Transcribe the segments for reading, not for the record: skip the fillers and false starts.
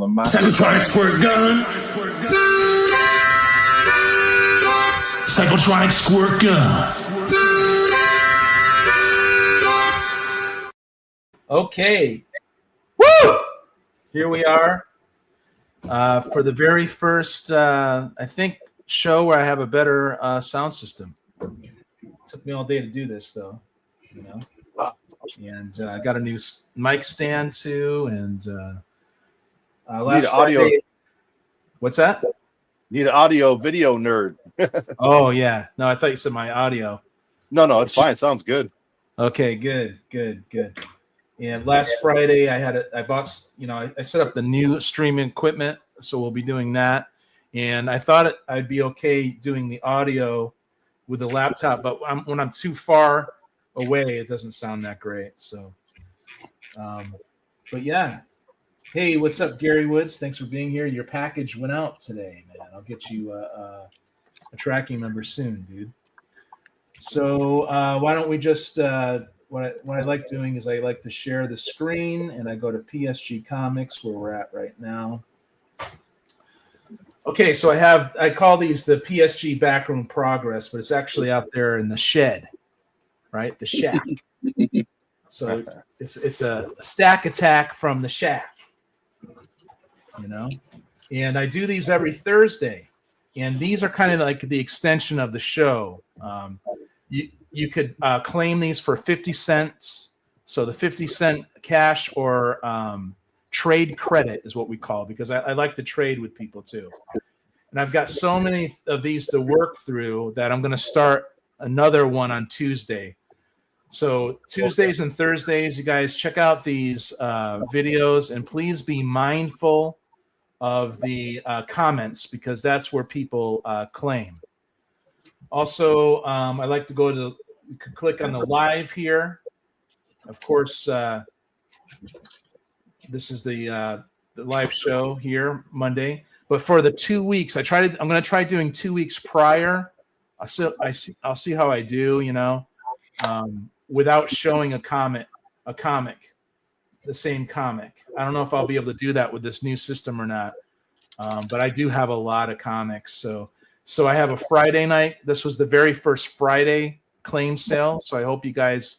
the microphone. Cybertronic squirt gun. Cybertronic squirt gun. Okay. Woo! Here we are for the very first, I think, show where I have a better sound system. Took me all day to do this, though, you know. And I got a new mic stand too. And last Friday, audio. What's that? Need an audio video nerd. Oh yeah. No, I thought you said my audio. No, it's fine. Sounds good. Okay, good. And last Friday, I bought, I set up the new streaming equipment, so we'll be doing that. And I thought I'd be okay doing the audio with the laptop, but when I'm too far away, it doesn't sound that great. So, but yeah. Hey, what's up, Gary Woods? Thanks for being here. Your package went out today, man. I'll get you a tracking number soon, dude. So why don't we just what I like doing is I like to share the screen, and I go to PSG Comics where we're at right now. Okay, so I call these the PSG Backroom Progress, but it's actually out there in the shed, right? The shack. So it's a stack attack from the shack, And I do these every Thursday, and these are kind of like the extension of the show. You could claim these for 50 cents. So the 50-cent cash or trade credit is what we call it, because I like to trade with people too. And I've got so many of these to work through that I'm going to start another one on Tuesday. So Tuesdays and Thursdays, you guys check out these videos, and please be mindful of the comments, because that's where people claim. Also, I like to go to, you can click on the live here. Of course, this is the live show here Monday. But for the 2 weeks, I'm going to try doing 2 weeks prior. I'll see how I do, without showing a comic, the same comic. I don't know if I'll be able to do that with this new system or not. But I do have a lot of comics. So I have a Friday night. This was the very first Friday claim sale. So I hope you guys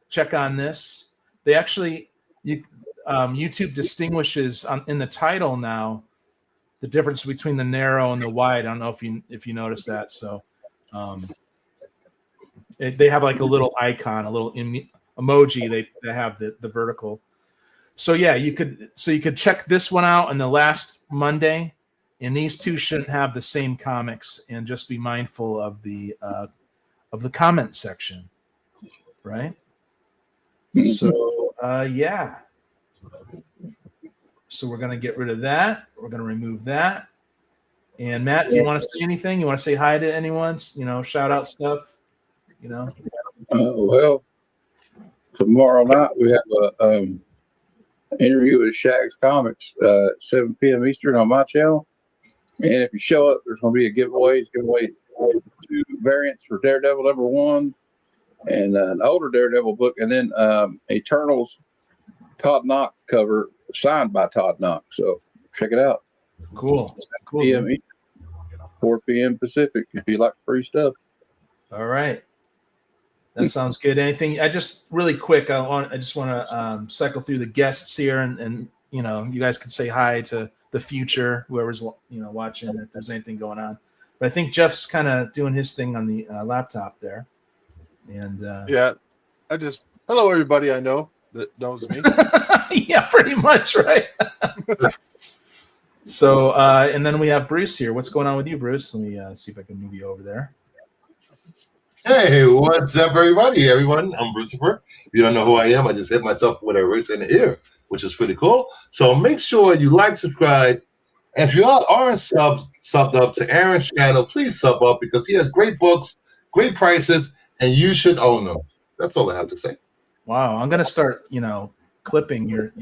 check on this. They actually, YouTube distinguishes in the title now the difference between the narrow and the wide. I don't know if you noticed that. So they have like a little icon, a little emoji. They have the vertical. So yeah, you could check this one out on the last Monday, and these two shouldn't have the same comics, and just be mindful of the comment section, right? So yeah. So we're gonna get rid of that. We're gonna remove that. And Matt, do you want to say anything? You want to say hi to anyone? Shout out stuff. Well, tomorrow night we have a interview with Shaq's Comics at 7 p.m. Eastern on my channel. And if you show up, there's going to be a giveaway. It's going to be 2 variants for Daredevil #1 and an older Daredevil book, and then Eternals Todd Knock cover signed by Todd Knock. So check it out. Cool. 7 p.m. Eastern, 4 p.m. Pacific, if you like free stuff. All right. That sounds good. Anything? I just really quick. I just want to cycle through the guests here, and you guys can say hi to the future, whoever's watching, if there's anything going on. But I think Jeff's kind of doing his thing on the laptop there. And yeah, hello everybody I know that knows me. Yeah, pretty much, right? So and then we have Bruce here. What's going on with you, Bruce? Let me see if I can move you over there. Hey, what's up, everybody? Everyone, I'm Brucifer. If you don't know who I am, I just hit myself with a wrist in the ear, which is pretty cool. So make sure you like, subscribe, and if you aren't subbed up to Aaron's channel, please sub up, because he has great books, great prices, and you should own them. That's all I have to say. Wow, I'm gonna start, clipping your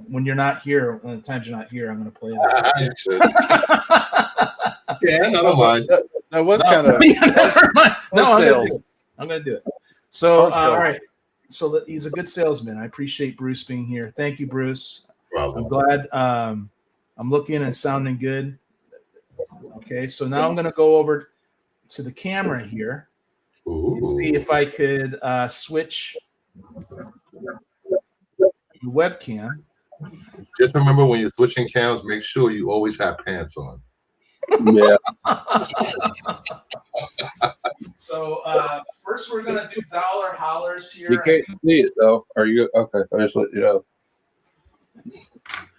when you're not here, when the times you're not here, I'm gonna play that. Yeah, I don't mind. That was kind of never mind. No, I'm gonna do it. So all right. So he's a good salesman. I appreciate Bruce being here. Thank you, Bruce. I'm glad I'm looking and sounding good. Okay, so now I'm going to go over to the camera here and see if I could switch the webcam. Just remember when you're switching cams, make sure you always have pants on. Yeah. So first we're going to do dollar hollers here. You can't see it though. Are you okay? I just let you know.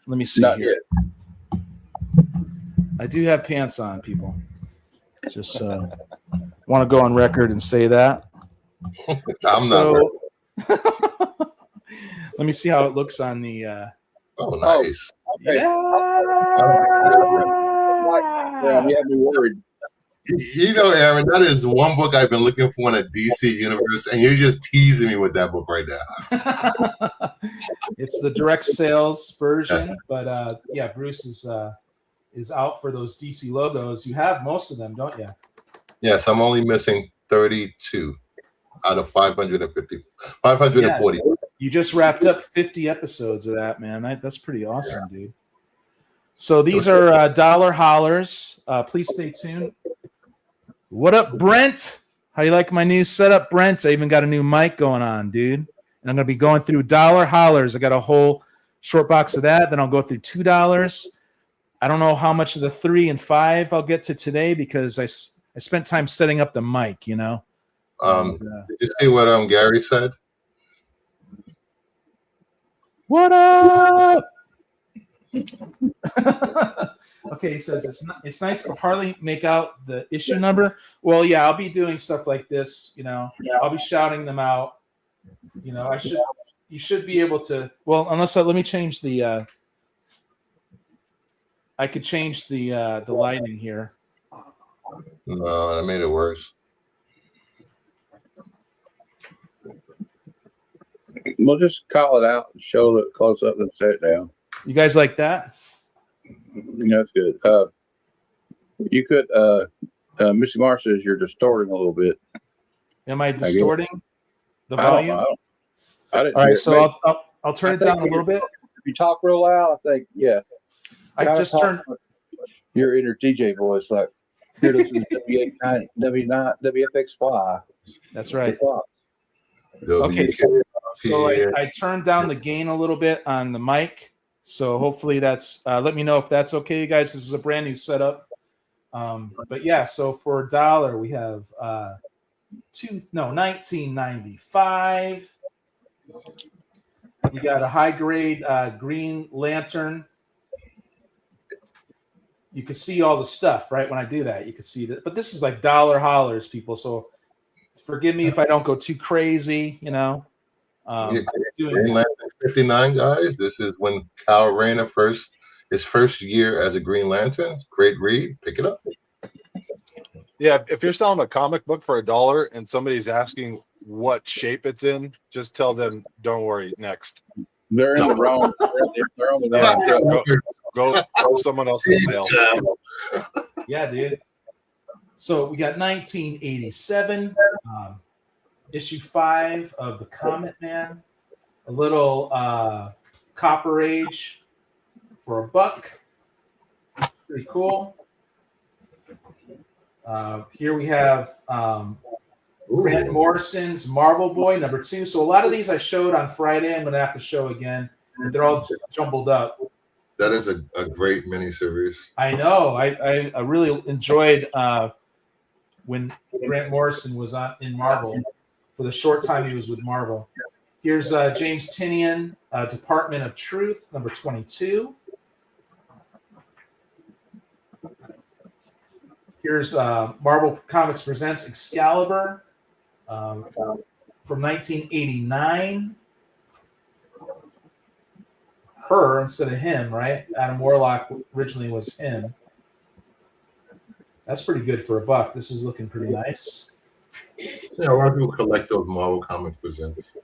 Let me see Not here. yet. I do have pants on, people. Just want to go on record and say that. I'm not. Let me see how it looks on the. Oh, nice. Okay. Yeah. You have me worried. You know, Aaron, that is one book I've been looking for in a DC universe, and you're just teasing me with that book right now. It's the direct sales version, but yeah, Bruce is out for those DC logos. You have most of them, don't you? Yes, I'm only missing 32 out of 550, 540. Yeah, you just wrapped up 50 episodes of that, man. That's pretty awesome, dude. So these are dollar hollers. Please stay tuned. What up, Brent? How you like my new setup, Brent? I even got a new mic going on, dude. And I'm going to be going through dollar hollers. I got a whole short box of that. Then I'll go through $2. I don't know how much of the 3 and 5 I'll get to today because I spent time setting up the mic, you know. Did you see what Gary said? What up? Okay, he says it's nice to hardly make out the issue number. Well, yeah, I'll be doing stuff like this, you know. I'll be shouting them out. You know, you should be able to. Well, unless let me change the. I could change the lighting here. No, that made it worse. We'll just call it out and show it close up and set it down. You guys like that? That's good. You could, Mr. Marr says you're distorting a little bit. Am I distorting the I don't volume? know. I didn't All hear right, it. so I'll turn it down a little bit. If you talk real loud, I think, yeah. I just turned. Your inner DJ voice, like, here listen to W890, W9, WFXY. That's right. Okay, Okay, so I turned down the gain a little bit on the mic. So hopefully that's, let me know if that's okay, you guys. This is a brand new setup. But yeah, so for $1, we have $19.95. We got a high grade green lantern. You can see all the stuff, right? When I do that, you can see that. But this is like dollar hollers, people. So forgive me if I don't go too crazy, you know. Green Lantern 59, guys. This is when Kyle Rayner his first year as a Green Lantern. Great read. Pick it up. Yeah, if you're selling a comic book for $1 and somebody's asking what shape it's in, just tell them, don't worry, next. They're in the wrong. They're on the wrong. Go someone else's sale. Yeah, dude. So we got 1987, issue 5 of the Comet Man, a little Copper Age for $1. Pretty cool. Here we have Grant Morrison's Marvel Boy #2. So a lot of these I showed on Friday. I'm going to have to show again, but they're all jumbled up. That is a great miniseries. I know. I really enjoyed when Grant Morrison was in Marvel for the short time he was with Marvel. Here's James Tynion, Department of Truth, #22. Here's Marvel Comics Presents Excalibur from 1989. Her instead of him, right? Adam Warlock originally was him. That's pretty good for $1. This is looking pretty nice. Yeah, a lot of people collect those Marvel Comics Presents.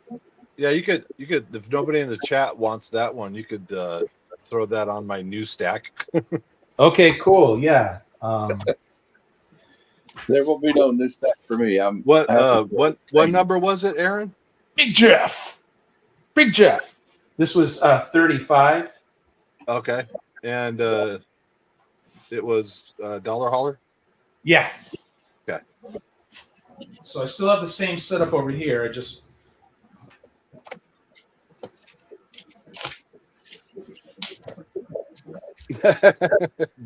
Yeah, you could if nobody in the chat wants that one, you could throw that on my new stack. Okay, cool. Yeah. There will be no new stack for me. What number was it, Aaron? Big Jeff. This was 35. Okay. And it was Dollar Holler? Yeah. Okay. So I still have the same setup over here. I just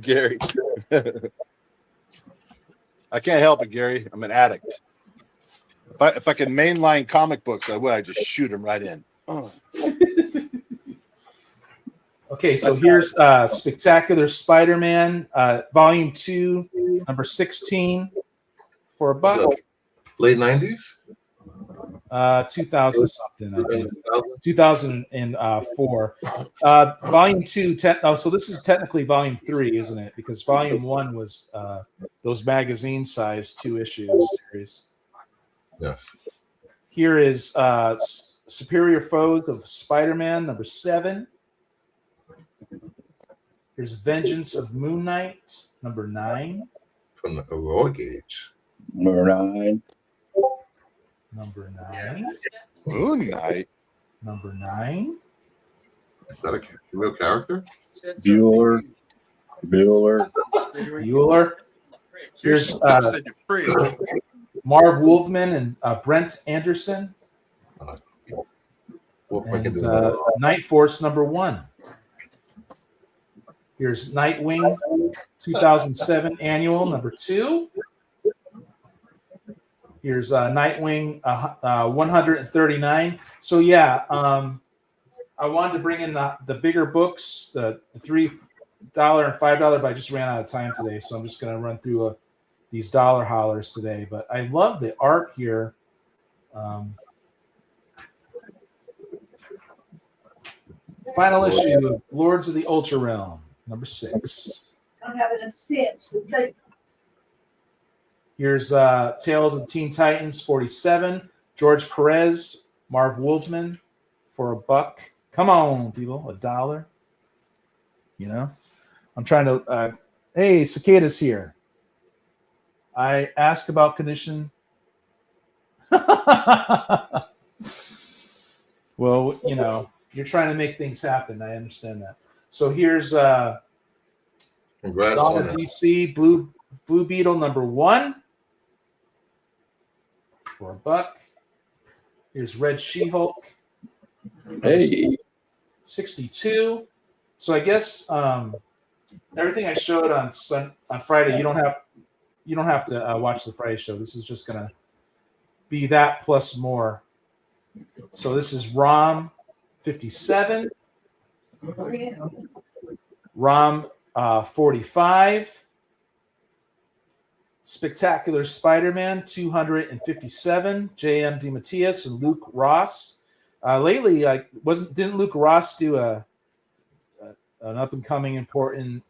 Gary. I can't help it, Gary. I'm an addict. If I could mainline comic books, I would. I just shoot them right in. okay. So here's Spectacular Spider-Man, Volume 2, number 16, for $1. Late 90s? 2000 something, I Early think. 2000s? 2004. Volume 2. So this is technically Volume 3, isn't it? Because Volume 1 was those magazine-size 2-issue series. Yes. Here is Superior Foes of Spider-Man, number 7. Here's Vengeance of Moon Knight, number 9. From the heroic age. Number 9. Number 9. Moon Knight. Number 9. Is that a real character? Bueller. Bueller. Here's Marv Wolfman and Brent Anderson. And Night Force, number 1. Here's Nightwing, 2007 annual, number 2. Here's Nightwing 139. So yeah, I wanted to bring in the bigger books, the $3 and $5, but I just ran out of time today, so I'm just going to run through these dollar hollers today. But I love the art here. Final issue of Lords of the Ultra Realm, number 6. Don't have enough sense. Here's Tales of Teen Titans 47. George Perez, Marv Wolfman for $1. Come on, people, $1. You know, I'm trying to. Hey, Cicada's here. I asked about condition. Well, you know, you're trying to make things happen. I understand that. So here's Congrats Dawn on of that. DC Blue Beetle number 1 for $1. Here's Red She-Hulk. Hey. 62. So I guess everything I showed on Friday, you don't have to watch the Friday show. This is just gonna be that plus more. So this is ROM 57, ROM 45, Spectacular Spider-Man 257, J.M. DeMatteis and Luke Ross. Lately, didn't Luke Ross do an up and coming important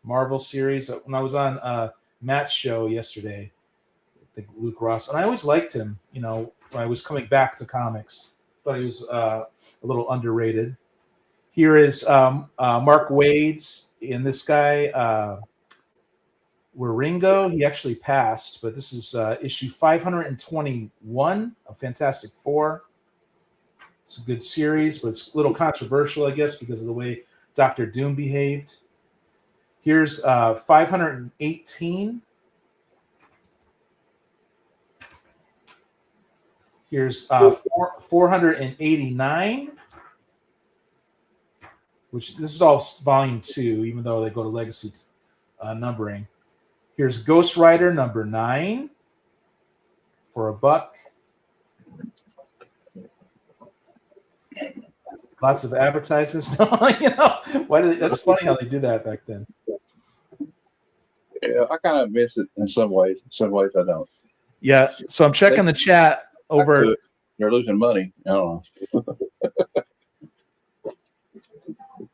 Marvel series? When I was on Matt's show yesterday, I think Luke Ross, and I always liked him. You know, when I was coming back to comics, thought he was a little underrated. Here is Mark Wade's, and this guy Waringo. He actually passed, but this is issue 521 of Fantastic Four. It's a good series, but it's a little controversial, I guess, because of the way Dr. Doom behaved. Here's 518. Here's 489, which this is all volume 2, even though they go to legacy numbering. Here's Ghost Rider number 9 for $1. Lots of advertisements. You know, that's funny how they did that back then. Yeah, I kind of miss it in some ways. In some ways, I don't. Yeah. So I'm checking the chat over. They're losing money. I don't know.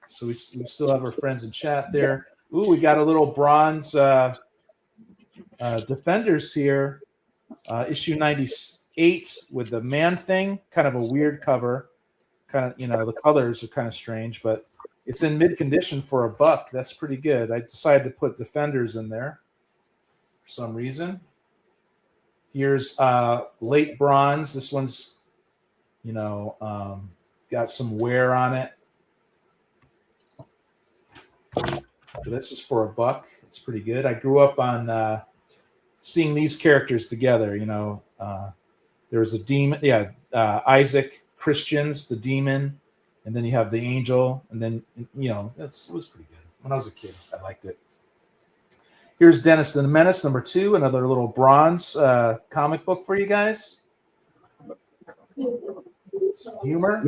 So we still have our friends in chat there. Ooh, we got a little bronze Defenders here. Issue 98 with the Man Thing. Kind of a weird cover. Kind of, you know, the colors are kind of strange, but it's in mid condition for $1. That's pretty good. I decided to put Defenders in there for some reason. Here's late bronze. This one's, you know, got some wear on it. But this is for $1. It's pretty good. I grew up on seeing these characters together. There was a demon. Yeah, Isaac Christians, the demon, and then you have the angel, and then it was pretty good. When I was a kid, I liked it. Here's Dennis the Menace #2, another little bronze comic book for you guys. Some humor.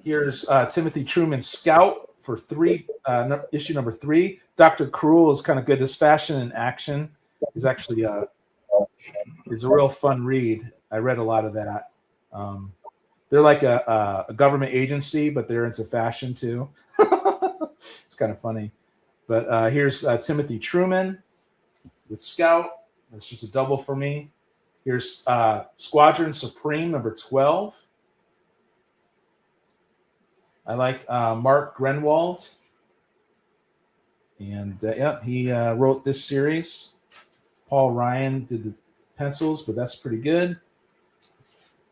Here's Timothy Truman Scout for issue #3. Dr. Cruel is kind of good. This Fashion and Action is actually is a real fun read. I read a lot of that. They're like a government agency, but they're into fashion too. It's kind of funny. But here's Timothy Truman with Scout. It's just a double for me. Here's Squadron Supreme #12. I like Mark Grenwald. And he wrote this series. Paul Ryan did the pencils, but that's pretty good.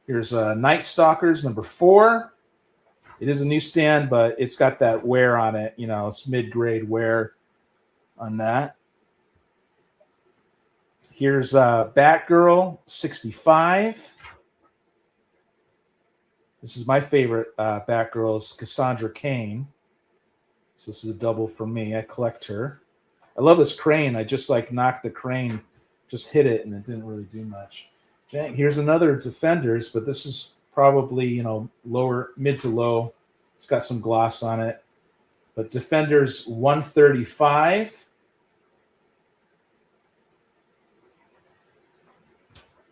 Here's Night Stalkers #4. It is a newsstand, but it's got that wear on it. It's mid-grade wear on that. Here's Batgirl 65. This is my favorite Batgirl, is Cassandra Cain. So this is a double for me. I collect her. I love this crane. I just knocked the crane, just hit it, and it didn't really do much. Here's another Defenders, but this is probably lower, mid to low. It's got some gloss on it. But Defenders 135.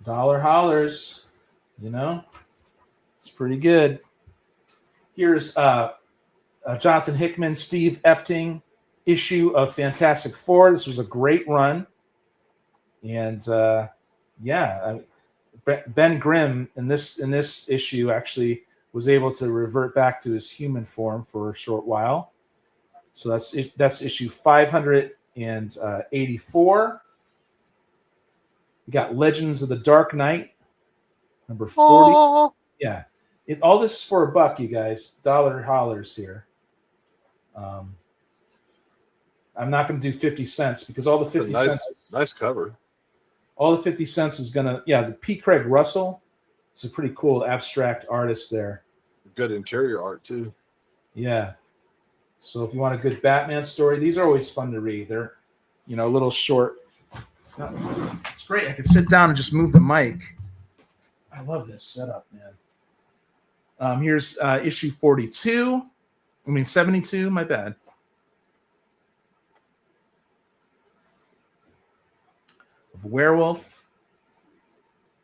Dollar hollers, it's pretty good. Here's Jonathan Hickman, Steve Epting issue of Fantastic Four. This was a great run. And Ben Grimm in this issue actually was able to revert back to his human form for a short while. So that's issue 584. We got Legends of the Dark Knight #40. Aww. Yeah, all this is for $1, you guys. Dollar hollers here. I'm not going to do 50 cents because all the 50 cents. Nice cover. All the 50 cents is going to, the P. Craig Russell. It's a pretty cool abstract artist there. Good interior art, too. Yeah. So if you want a good Batman story, these are always fun to read. They're, a little short. It's great. I can sit down and just move the mic. I love this setup, man. Here's issue 72, my bad. Of Werewolf.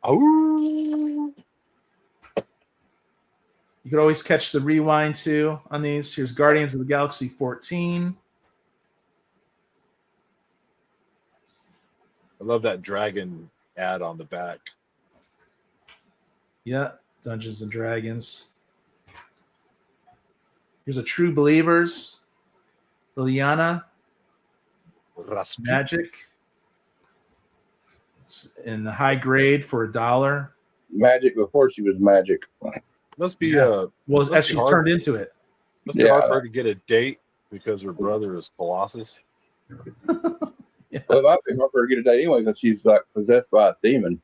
Oh. You could always catch the rewind too on these. Here's Guardians of the Galaxy 14. I love that dragon ad on the back. Yeah, Dungeons and Dragons. Here's a True Believers. Liliana. Magic. It's in the high grade for $1. Magic before she was magic. Must be well, as she turned into it. Must be hard for her to get a date because her brother is Colossus. Yeah. Well, it might be hard for her to get a date anyway because she's possessed by a demon.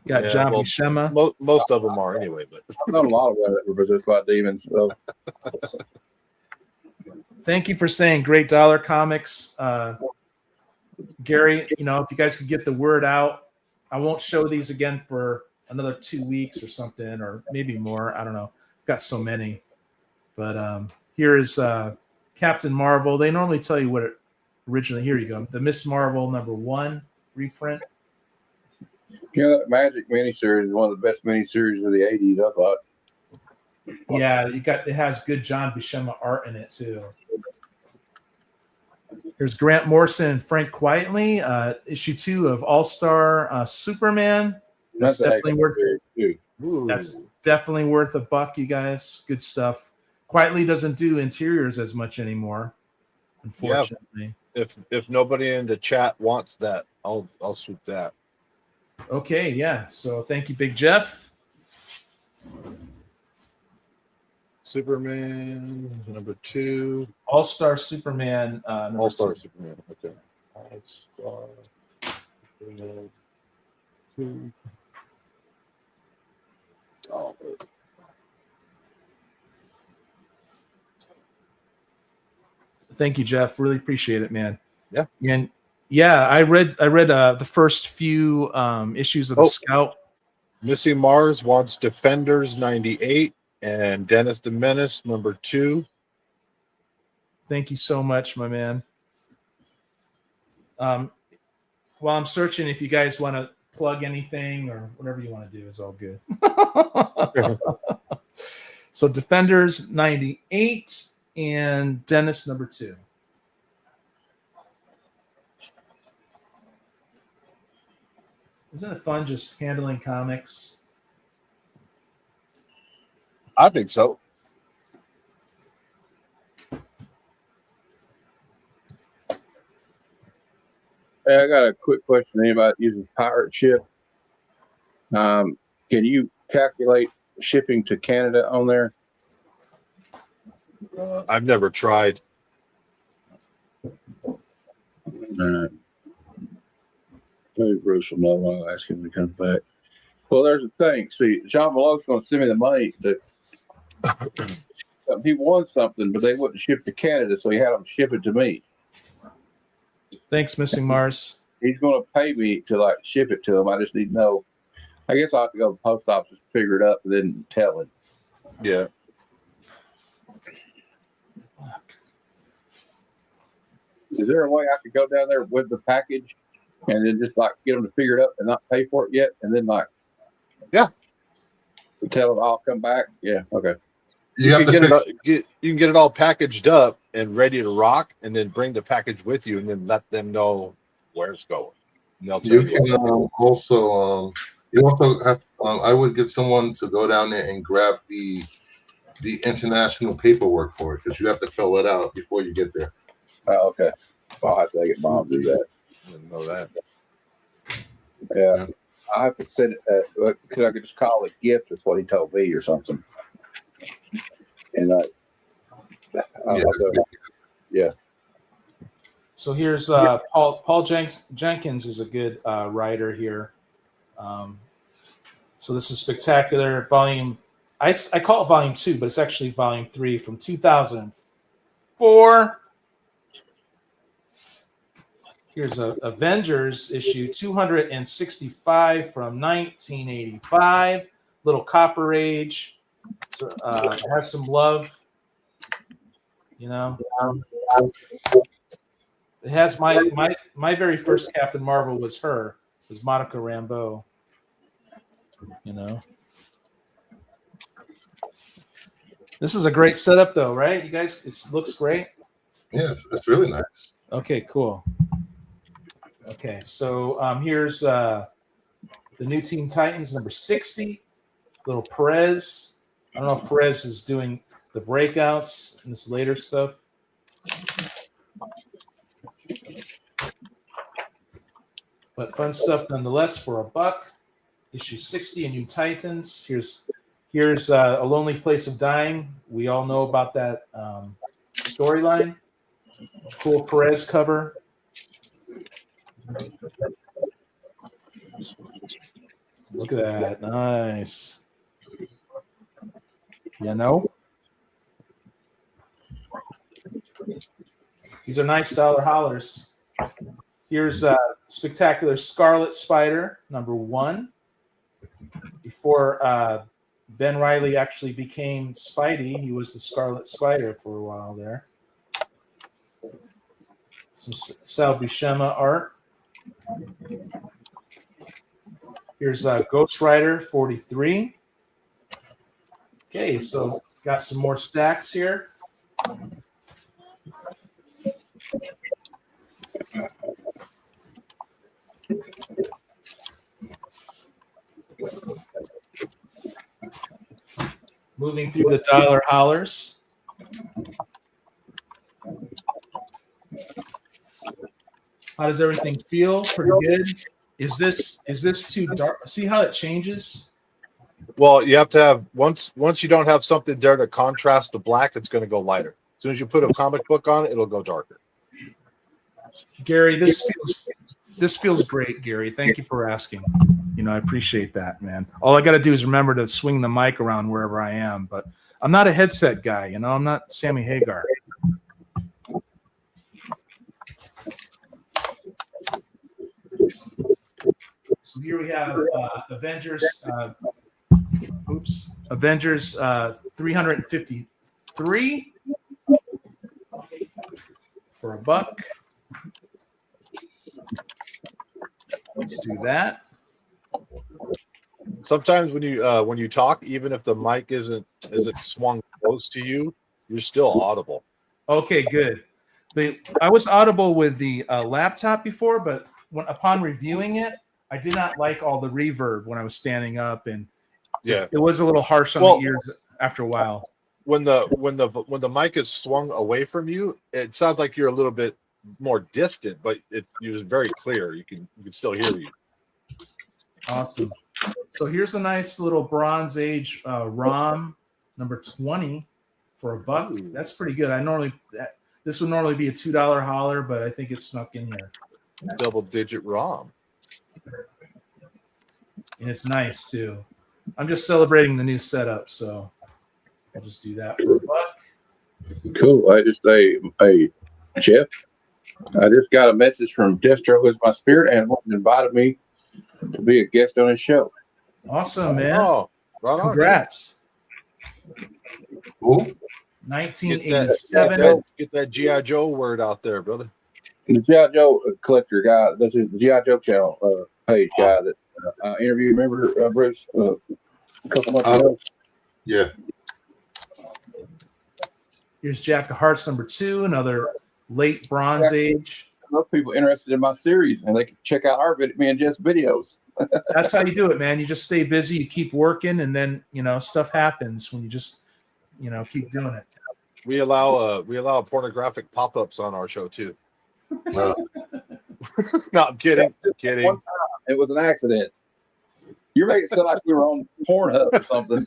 Got John Buscema. Most of them are anyway, but I've known a lot of women that were possessed by demons. So. Thank you for saying great dollar comics. Gary, if you guys could get the word out, I won't show these again for another 2 weeks or something, or maybe more. I don't know. I've got so many. But here is Captain Marvel. They normally tell you what it originally. Here you go. The Miss Marvel #1 reprint. That Magic miniseries is one of the best miniseries of the 80s, I thought. Yeah, it has good John Buscema art in it too. Here's Grant Morrison and Frank Quietly, issue 2 of All-Star Superman. That's definitely worth it. That's definitely worth $1, you guys. Good stuff. Quietly doesn't do interiors as much anymore, unfortunately. Yeah, if nobody in the chat wants that, I'll swoop that. Okay, yeah. So thank you, Big Jeff. Superman number 2. All-Star Superman number All-Star 2. Superman. Okay. All-Star Superman 2. $1. Thank you, Jeff. Really appreciate it, man. Yeah. And yeah, I read the first few issues of the Oh. Scout. Missy Mars wants Defenders 98 and Dennis the Menace number 2. Thank you so much, my man. While I'm searching, if you guys want to plug anything or whatever you want to do is all good. So Defenders 98 and Dennis number 2. Isn't it fun just handling comics? I think so. Hey, I got a quick question. Anybody uses pirate ship? Can you calculate shipping to Canada on there? I've never tried. Maybe Bruce will know. I'll ask him to come back. Well, there's a thing. See, Jean Valot's going to send me the money that he won something, but they wouldn't ship to Canada, so he had them ship it to me. Thanks, Missing Mars. He's going to pay me to like ship it to him. I just need to know. I guess I'll have to go to the post office, figure it up, and then tell him. Yeah. Is there a way I could go down there with the package and then just like get them to figure it up and not pay for it yet, and then like, yeah, tell them I'll come back? Yeah, okay. You can get it all packaged up and ready to rock, and then bring the package with you, and then let them know where it's going. And they'll tell You can also you also have I would get someone to go down there and grab the international paperwork for it, because you have to fill it out before you get there. Oh, okay. I'll have to get Mom to do that. I didn't know that. Yeah. I have to send it. Because I could just call it a gift. That's what he told me or something. And yeah. So here's Paul Jenkins is a good writer here. So this is Spectacular volume. I call it volume 2, but it's actually volume 3 from 2004. Here's Avengers issue 265 from 1985. Little Copper Age. So, it has some love. You know. It has my very first Captain Marvel was her. It was Monica Rambeau. You know. This is a great setup though, right? You guys, it looks great. Yes, it's really nice. Okay, cool. Okay, so here's the new Teen Titans number 60. Little Perez. I don't know if Perez is doing the breakouts and this later stuff. But fun stuff nonetheless for $1. Issue 60 of New Titans. Here's A Lonely Place of Dying. We all know about that storyline. Cool Perez cover. Look at that. Nice. You know? These are nice dollar hollers. Here's Spectacular Scarlet Spider, number 1. Before Ben Reilly actually became Spidey, he was the Scarlet Spider for a while there. Some Sal Buscema art. Here's Ghost Rider 43. Okay, so got some more stacks here. Moving through the dollar hollers. How does everything feel? Pretty good. Is this too dark? See how it changes? Well, you have to have once you don't have something there to contrast the black, it's going to go lighter. As soon as you put a comic book on it, it'll go darker. Gary, this feels great, Gary. Thank you for asking. I appreciate that, man. All I got to do is remember to swing the mic around wherever I am. But I'm not a headset guy. I'm not Sammy Hagar. So here we have Avengers. Avengers 353 for $1. Let's do that. Sometimes when you talk, even if the mic isn't swung close to you, you're still audible. Okay, good. I was audible with the laptop before, but upon reviewing it, I did not like all the reverb when I was standing up, and it was a little harsh on the ears after a while. When the mic is swung away from you, it sounds like you're a little bit more distant, but you're very clear. You can still hear you. Awesome. So here's a nice little Bronze Age ROM number 20 for $1. Ooh. That's pretty good. This would normally be a $2 holler, but I think it's snuck in here. Double-digit ROM. And it's nice too. I'm just celebrating the new setup, so I'll just do that for $1. Cool. Hey, Jeff, I just got a message from Destro is my spirit and invited me to be a guest on his show. Awesome, man. Oh, right on. Congrats. Cool. 1987. Get that G.I. Joe word out there, brother. The G.I. Joe collector guy, this is the G.I. Joe channel page guy that I interviewed. Remember, Bruce, a couple months ago? Yeah. Here's Jack of Hearts number 2, another late Bronze Age. Those people interested in my series, and they can check out me and Jeff's videos. That's how you do it, man. You just stay busy, you keep working, and then stuff happens when you just keep doing it. We allow pornographic pop-ups on our show too. No, I'm kidding. Kidding. One time, it was an accident. You're making it sound like we were on Pornhub or something.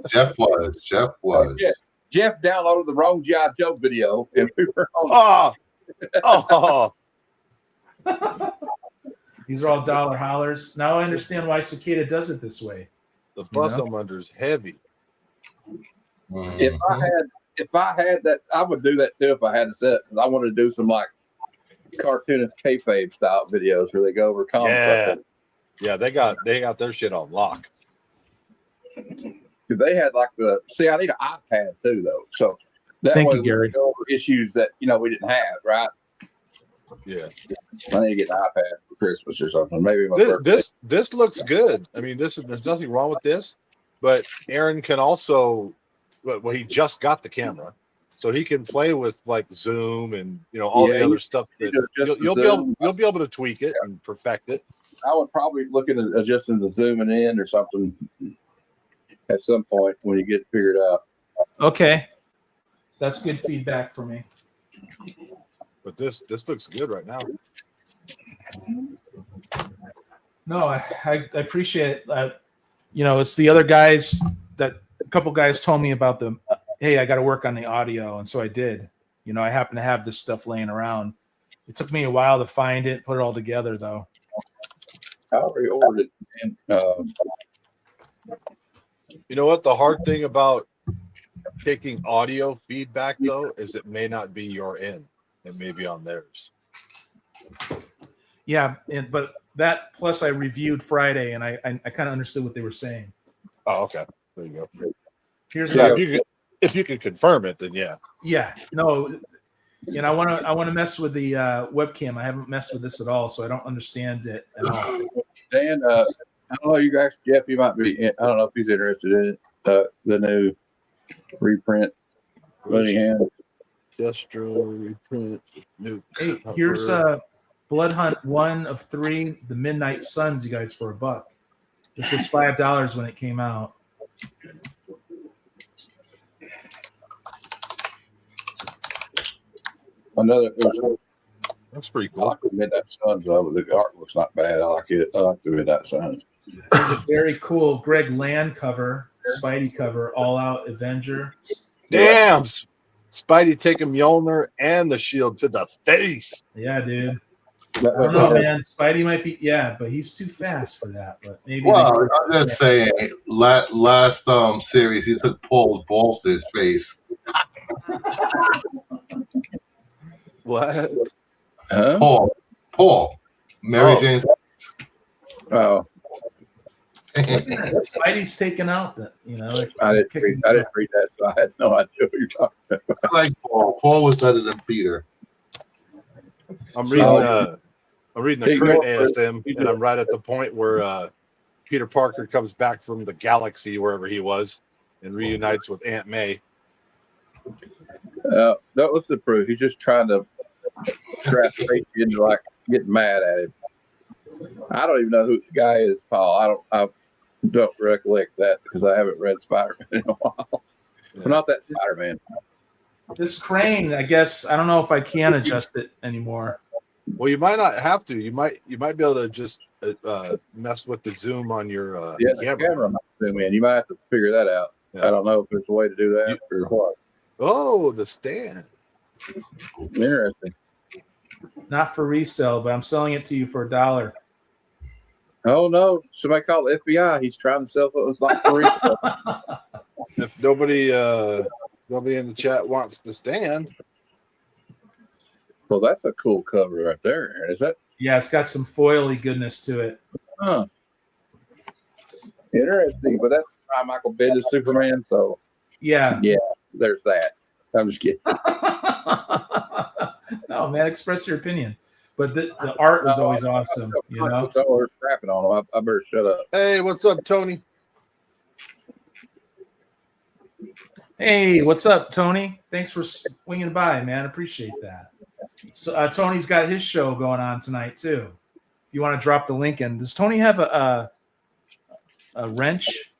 Jeff was. Yeah. Jeff downloaded the wrong G.I. Joe video, and we were on. Oh. These are all dollar hollers. Now I understand why Cicada does it this way. The bus I'm under is heavy. If I had that, I would do that too if I had a set. Because I wanted to do some like cartoonist kayfabe style videos where they go over comics. Yeah, they got their shit on lock. They had like I need an iPad too though. So that Thank way you, Gary. we go over issues that we didn't have, right? Yeah. I need to get an iPad for Christmas or something. Maybe my birthday. This looks good. I mean, there's nothing wrong with this, but Aaron can also. Well, he just got the camera, so he can play with like Zoom and all the other stuff that you'll be able to tweak it and perfect it. I would probably look at adjusting the zooming in or something at some point when you get it figured out. Okay, that's good feedback for me. But this looks good right now. No, I appreciate it. It's the other guys that a couple guys told me about them. Hey, I got to work on the audio, and so I did. I happen to have this stuff laying around. It took me a while to find it, put it all together, though. I already ordered it. And, you know what? The hard thing about taking audio feedback, though, is it may not be your end. It may be on theirs. Yeah, but that plus I reviewed Friday, and I kind of understood what they were saying. Oh, okay. There you go. Here's if you can confirm it, then yeah. Yeah, no, I want to mess with the webcam. I haven't messed with this at all, so I don't understand it at all. Dan, I don't know, you guys, Jeff, you might be. I don't know if he's interested in it. The new reprint, Running Hand. Destro reprint. New. Hey, here's Blood Hunt 1 of 3, The Midnight Suns. You guys for $1. This was $5 when it came out. That's pretty cool. I like the Midnight Suns, though. The art looks not bad. I like it. I like the Midnight Suns. There's a very cool Greg Land cover, Spidey cover, All Out Avenger. Damn, Spidey taking Mjolnir and the shield to the face. Yeah, dude. That I don't was know, a- man. Spidey might be, yeah, but he's too fast for that. But maybe. Well, I'm just saying. Last series, he took Paul's balls to his face. What? Huh? Paul, Mary Oh. Jane's. Oh, Spidey's taken out. That I didn't read that, so I had no idea what you're talking about. I like Paul. Paul was better than Peter. I'm So- reading the Ignore current it. ASM, and I'm right at the point where Peter Parker comes back from the galaxy, wherever he was, and reunites with Aunt May. That was the proof. He's just trying to trap Tracy into like getting mad at him. I don't even know who the guy is, Paul. I don't recollect that because I haven't read Spider-Man in a while. But not that Spider-Man. This crane, I guess, I don't know if I can adjust it anymore. Well, you might not have to. You might be able to just mess with the zoom on your Yeah, the camera might zoom in. You might have to figure that out. Yeah. I don't know if there's a way to do that or what. Oh, the stand. Interesting. Not for resale, but I'm selling it to you for $1. Oh no! Somebody call the FBI. He's trying to sell something that's not for resale. If nobody in the chat wants the stand, Well, that's a cool cover right there. Aaron. Is that? Yeah, it's got some foily goodness to it. Huh. Interesting, but that's Michael Bendis Superman. So Yeah. there's that. I'm just kidding. No, man, express your opinion. But the art was always awesome, you know. So we're crapping on him. I better shut up. hey, what's up, Tony? Hey, what's up, Tony? Thanks for swinging by, man. Appreciate that. So Tony's got his show going on tonight too. If you want to drop the link in, does Tony have a wrench?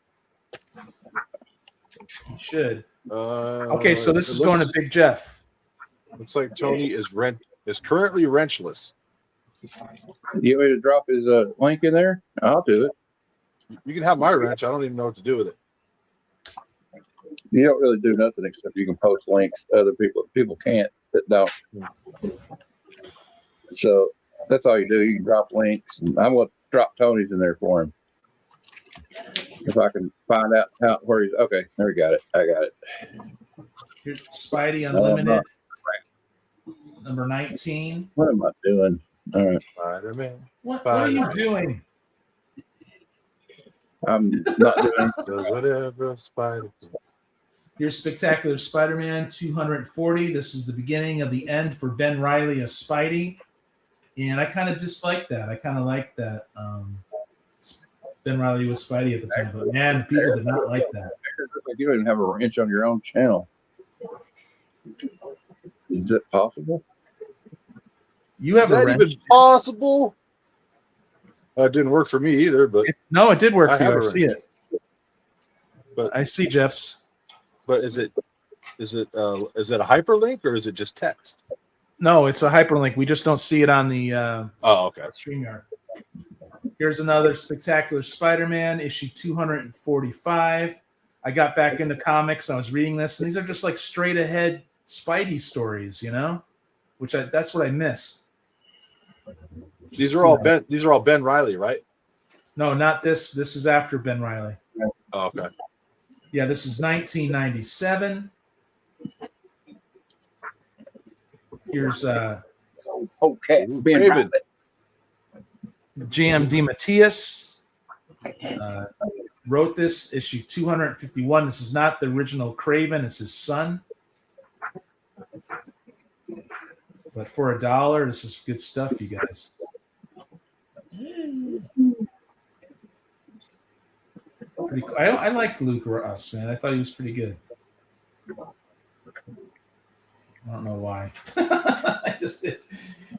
He should. Okay, so this is going to Big Jeff. Looks like Tony is currently wrenchless. You want me to drop his link in there? I'll do it. You can have my wrench. I don't even know what to do with it. You don't really do nothing except you can post links to other people. People can't that don't. So that's all you do. You can drop links. And I'm going to drop Tony's in there for him. If I can find out where he's. Okay, there we got it. I got it. Here's Spidey Unlimited, number 19. What am I doing? All right. Spider-Man. What are you doing? I'm not doing. Does whatever Spider. Here's Spectacular Spider-Man 240. This is the beginning of the end for Ben Reilly as Spidey. And I kind of disliked that. I kind of liked that Ben Reilly was Spidey at the time. But, man, people did not like that. You don't even have a wrench on your own channel. Is it possible? You have Is a that wrench. even possible? That didn't work for me either, but No, it did work I for you. have I a see wrench. it. But- I see Jeff's. But is it a hyperlink or is it just text? No, it's a hyperlink. We just don't see it on the Oh, okay. StreamYard. Here's another Spectacular Spider-Man, issue 245. I got back into comics. I was reading this, and these are just like straight ahead Spidey stories, you know, that's what I missed. These are all Ben Reilly, right? No, not this. This is after Ben Reilly. Oh, okay. Yeah, this is 1997. Here's Okay. Ben David. Reilly. J.M. DeMatteis. Wrote this, issue 251. This is not the original Craven. It's his son. But for $1, this is good stuff, you guys. Pretty cool. I liked Luke Ross, man. I thought he was pretty good. I don't know why. I just did.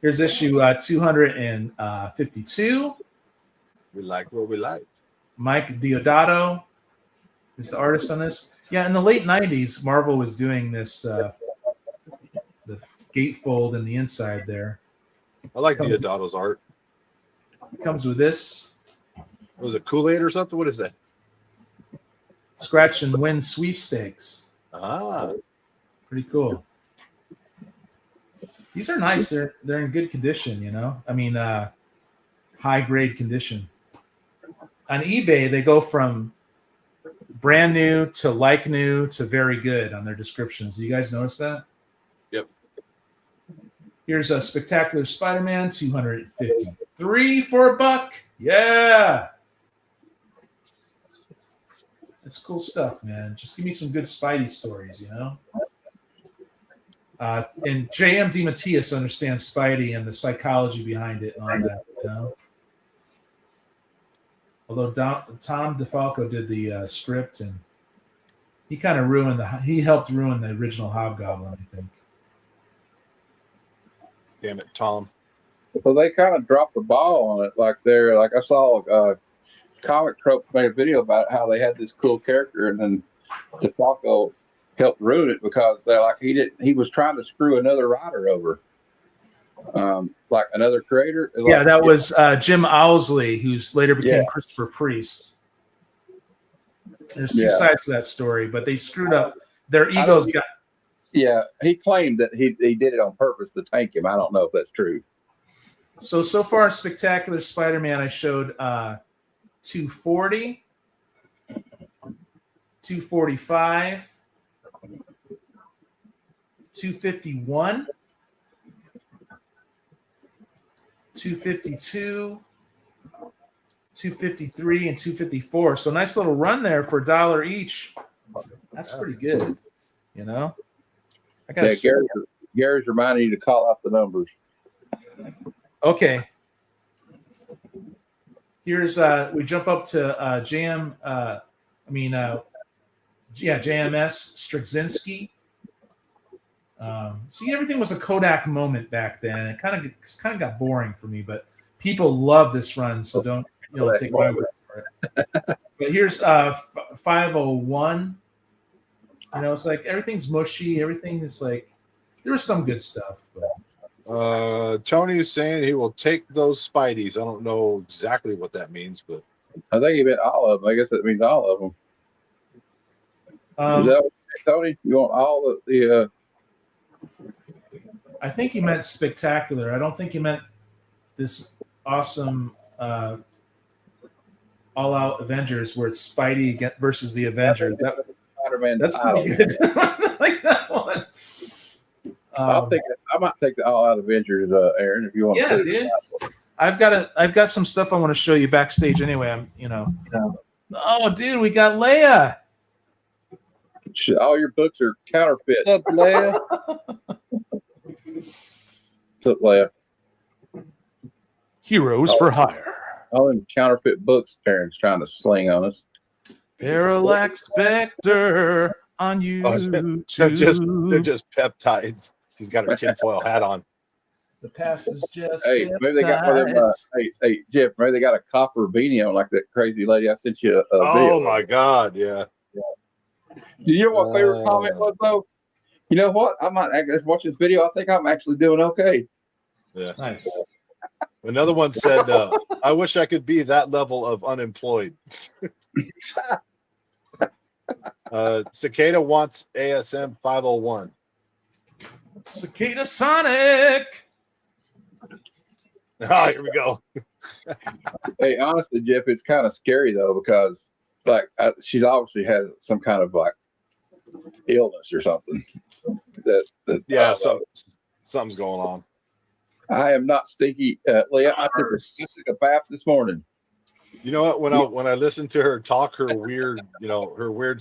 Here's issue 252. We like what we like. Mike Diodato is the artist on this. Yeah, in the late 90s, Marvel was doing this, the gatefold in the inside there. I like Diodato's art. It comes with this. Was it Kool-Aid or something? What is that? Scratch and win sweepstakes. Ah, Pretty cool. These are nice. They're in good condition, you know. I mean, high grade condition. On eBay, they go from brand new to like new to very good on their descriptions. You guys notice that? Yep. Here's a Spectacular Spider-Man, 253 for $1. Yeah. It's cool stuff, man. Just give me some good Spidey stories, you know? And J.M. DeMatteis understands Spidey and the psychology behind it and all that, you know? Although Tom DeFalco did the script, and he kind of he helped ruin the original Hobgoblin, I think. damn it, Tom. Well, they kind of dropped the ball on it. Like I saw Comic Trope made a video about how they had this cool character, and then DeFalco helped ruin it because he was trying to screw another writer over, like another creator. Yeah, that was Jim Owsley, who's later became Christopher Priest. There's two sides to that story, but they screwed up. Their egos got. Yeah, he claimed that he did it on purpose to tank him. I don't know if that's true. So far, Spectacular Spider-Man, I showed 240, 245, 251, 252, 253, and 254. So nice little run there for $1 each. That's pretty good, you know. I got Gary's reminding you to call out the numbers. Okay. Here's we jump up to JMS Straczynski. See, everything was a Kodak moment back then. It kind of got boring for me, but people love this run, so don't take my word for it. But here's 501. You know, it's like everything's mushy. Everything is like there was some good stuff. But. Tony is saying he will take those Spideys. I don't know exactly what that means, but I think he meant all of them. I guess that means all of them. Is that what Tony? You want all of the? I think he meant Spectacular. I don't think he meant this awesome all-out Avengers where it's Spidey versus the Avengers. That's pretty good. I like that one. I might take the all-out Avengers, Aaron, if you want. Yeah, dude. I've got some stuff I want to show you backstage. Anyway, Oh, dude, we got Leia. All your books are counterfeit. What's up, Leia? What's up, Leia? Heroes for hire. All them counterfeit books Aaron's trying to sling on us. Parallax Vector on YouTube. They're just peptides. She's got her tinfoil hat on. The past is just Hey, maybe they got one of them. Hey, Jeff, maybe they got a copper beanie on like that crazy lady I sent you a video. Oh my God, yeah. Do you know what my favorite comment was though? You know what? I might watch this video. I think I'm actually doing okay. Yeah. Nice. Another one said, I wish I could be that level of unemployed. Cicada wants ASM 501. Cicada Sonic. Ah, here we go. Hey, honestly, Jeff, it's kind of scary though because she's obviously had some kind of like illness or something. Something's going on. I am not stinky, Leah. I took a bath this morning. You know what? When I listened to her talk, her weird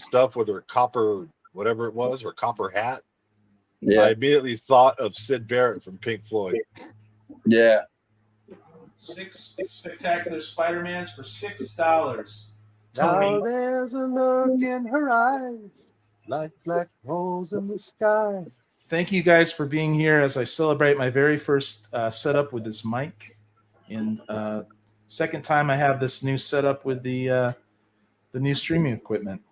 stuff with her copper, whatever it was, or copper hat, I immediately thought of Sid Barrett from Pink Floyd. Yeah. 6 Spectacular Spider-Mans for $6. Now there's a look in her eyes, like black holes in the sky. Thank you guys for being here as I celebrate my very first setup with this mic, and second time I have this new setup with the new streaming equipment.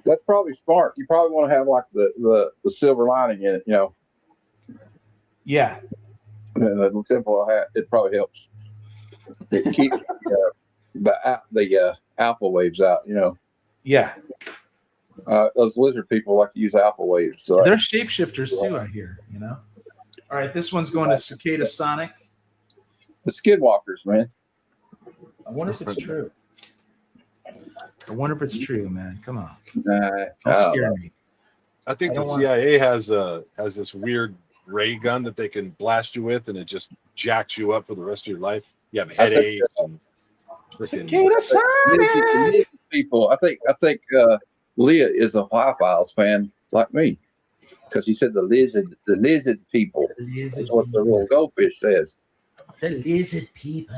That's probably smart. You probably want to have like the silver lining in it, Yeah. And the tinfoil hat, it probably helps. It keeps the alpha waves out. You know, Yeah, those lizard people like to use alpha waves. So they're shapeshifters too. I hear. You know. All right, this one's going to Cicada Sonic. the skinwalkers, man. I wonder if it's true. I wonder if it's true, man. Come on, Oh, don't scare me. I think I the don't want- CIA has this weird ray gun that they can blast you with, and it just jacks you up for the rest of your life. You have I think, headaches and freaking. Cicada Sonic. People, I think Leah is a Y-Files fan like me because he said the lizard people. That's what the little goldfish says. The lizard people.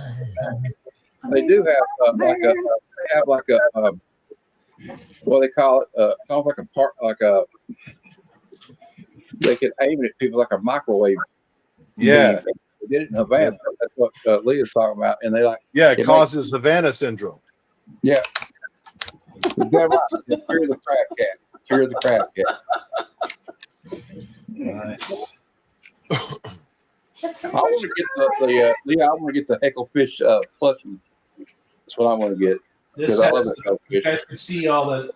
They do have like a what they call it, sounds like a part, like a, they can aim it at people like a microwave. Yeah, beam. They did it in Havana. That's what Leah's talking about, and they like, yeah, it It causes Havana syndrome. yeah. Is that right? Fear the crab cat. Fear the crab cat. Nice. I want to get the I want to get the hecklefish plushie. That's what I want to get This because I love has, that you hecklefish. guys can see all the.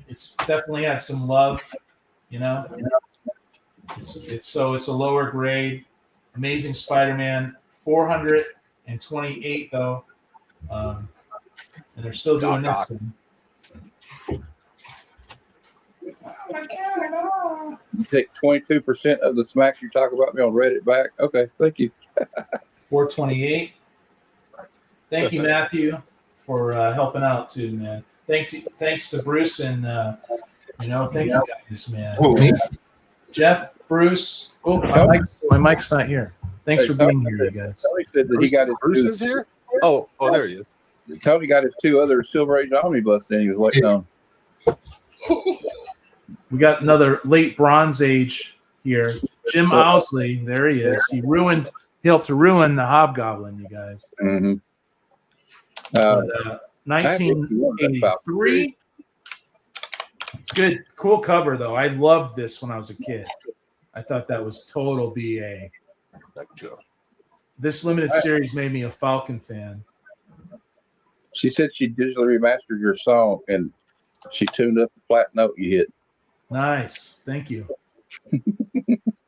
It's definitely had some love, you know. It's a lower grade. Amazing Spider-Man, 428 though, and they're still doing this. Thing. You take 22% of the smack you talk about me on Reddit back. Okay, thank you. 428. Thank you, Matthew, for helping out too, man. Thanks to Bruce and thank you guys, man. Oh, me? Jeff, Bruce. Oh, my mic's not here. Thanks for being here, you guys. Tony said that he got his Bruce is here. Oh, there he is. Tony got his 2 other Silver Age omnibus, and he was waiting on. We got another late Bronze Age here. Jim Owsley, there he is. He helped to ruin the Hobgoblin, you guys. Mm-hmm. 1983. It's good, cool cover though. I loved this when I was a kid. I thought that was total BA. This limited series made me a Falcon fan. She said she digitally remastered your song, and she tuned up the flat note you hit. Nice, thank you.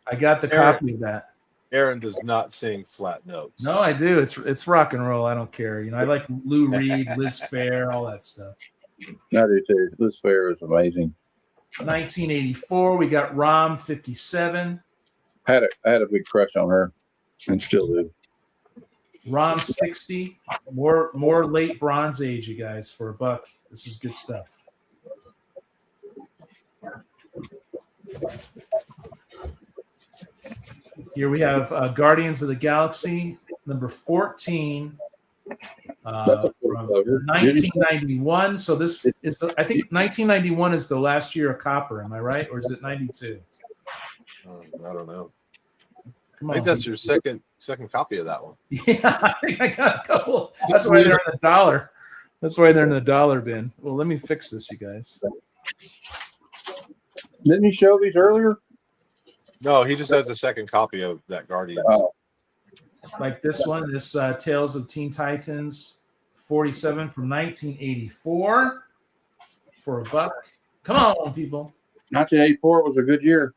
I got the copy of that. Aaron does not sing flat notes. No, I do. It's rock and roll. I don't care. I like Lou Reed, Liz Phair, all that stuff. I do too. Liz Phair is amazing. 1984, we got Rom 57. I had a big crush on her, and still do. Rom 60. More late Bronze Age, you guys, for $1. This is good stuff. Here we have Guardians of the Galaxy, number 14, That's a cool from cover. 1991. So this is I think 1991 is the last year of Copper. Am I right, or is it 92? I don't know. Come I on. think that's your second copy of that one. Yeah, I think I got a couple. That's why they're in the dollar. That's why they're in the dollar bin. Well, let me fix this, you guys. Didn't you show these earlier? No, he just has a second copy of that Guardians. Oh. Like this one, this Tales of Teen Titans 47 from 1984 for $1. Come on, people. 1984 was a good year.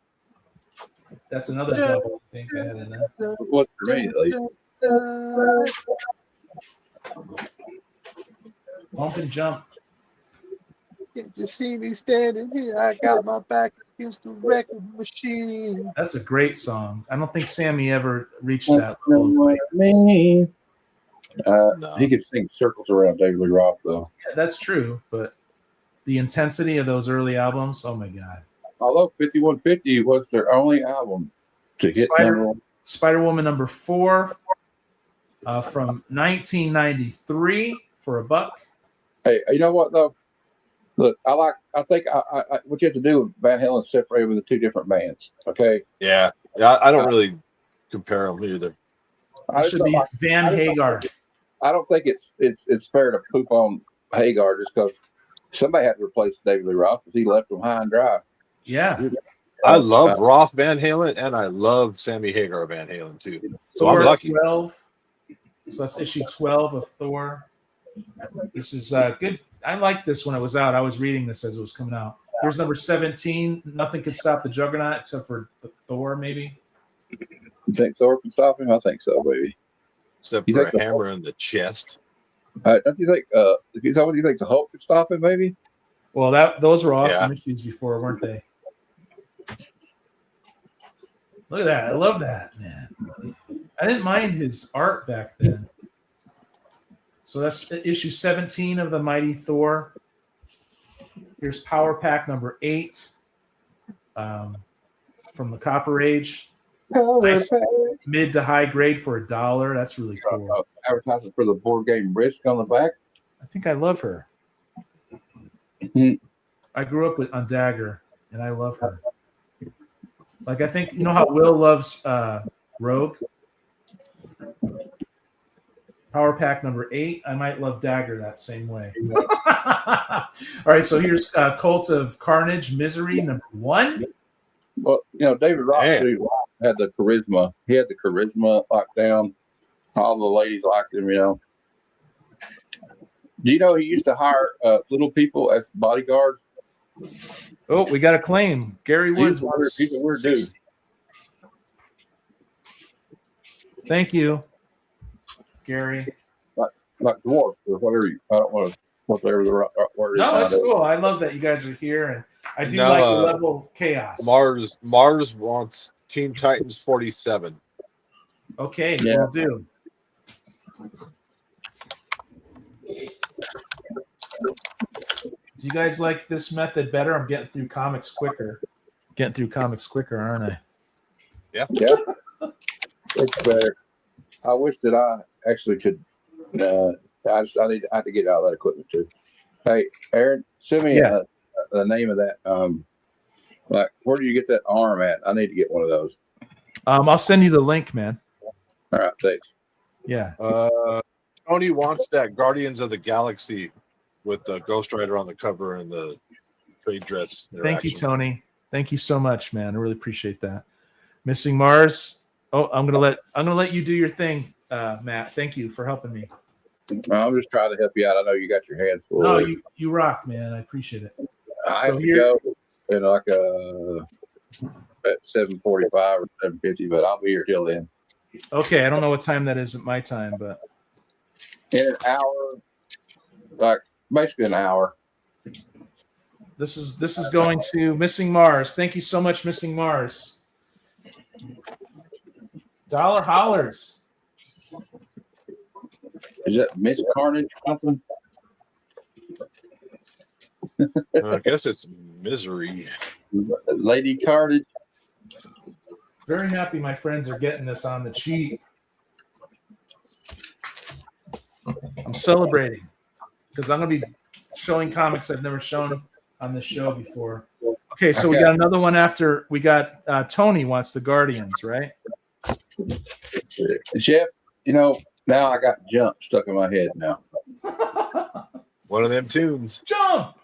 That's another double I think I had in there. It was for me, at least. Bump and jump. You see me standing here. I got my back against the record machine. That's a great song. I don't think Sammy ever reached that level. Me. No. He could sing circles around David Lee Roth, though. Yeah, that's true, but the intensity of those early albums, oh my God. Although 5150 was their only album to hit number one. Spider-Woman number 4 from 1993 for $1. Hey, you know what though? Look, I think what you have to do with Van Halen is separate with the 2 different bands. Okay. Yeah. I don't really compare them either. It should be Van Hagar. I don't think it's fair to poop on Hagar just because somebody had to replace David Lee Roth because he left them high and dry. Yeah. I love Roth Van Halen and I love Sammy Hagar Van Halen too. So I'm Thor lucky. 12. So that's issue 12 of Thor. This is good. I liked this when it was out. I was reading this as it was coming out. Here's number 17. Nothing can stop the Juggernaut except for Thor, maybe. You think Thor can stop him? I think so, baby. Except You for think a the hammer in the chest. Don't you think? Is that what you think the Hulk could stop him? Maybe. Well, those were awesome issues before, weren't they? Look at that. I love that, man. I didn't mind his art back then. So that's issue 17 of the Mighty Thor. Here's Power Pack number 8 from the Copper Age. Nice mid to high grade for $1. That's really cool. Advertising for the board game Risk on the back. I think I love her. I grew up on Dagger, and I love her. Like, I think, you know how Will loves Rogue? Power Pack number 8. I might love Dagger that same way. All right, so here's Cult of Carnage Misery number 1. Well, David Rock too had the charisma. He had the charisma locked down. All the ladies liked him, Do you know he used to hire little people as bodyguards? Oh, we got a claim. Gary Woods. He's a weird dude. Thank you, Gary. Like dwarf or whatever. I don't know whatever the right word is. No, it's cool. I love that you guys are here, and I do like the level of chaos. Mars wants Teen Titans 47. Okay, we'll do. Do you guys like this method better? I'm getting through comics quicker. Aren't I? Yeah. It's better. I wish that I actually could. I have to get out of that equipment too. Hey, Aaron, send me the name of that. Like, where do you get that arm at? I need to get one of those. I'll send you the link, man. All right, thanks. Yeah. Tony wants that Guardians of the Galaxy with the Ghost Rider on the cover and the trade dress. Thank you, Tony. Thank you so much, man. I really appreciate that. Missing Mars. Oh, I'm gonna let you do your thing, Matt. Thank you for helping me. I'm just trying to help you out. I know you got your hands full. No, you rock, man. I appreciate it. I have to go in like at 7:45 or 7:50, but I'll be here till then. Okay, I don't know what time that is at my time, but in an hour, like basically an hour. This is going to Missing Mars. Thank you so much, Missing Mars. Dollar Hollers. Is that Miss Carnage or something? I guess it's Misery. Lady Carnage. Very happy my friends are getting this on the cheap. I'm celebrating because I'm going to be showing comics I've never shown on this show before. Okay, so we got another one after. We got Tony wants the Guardians, right? Chef, now I got Jump stuck in my head now. One of them tunes. Jump!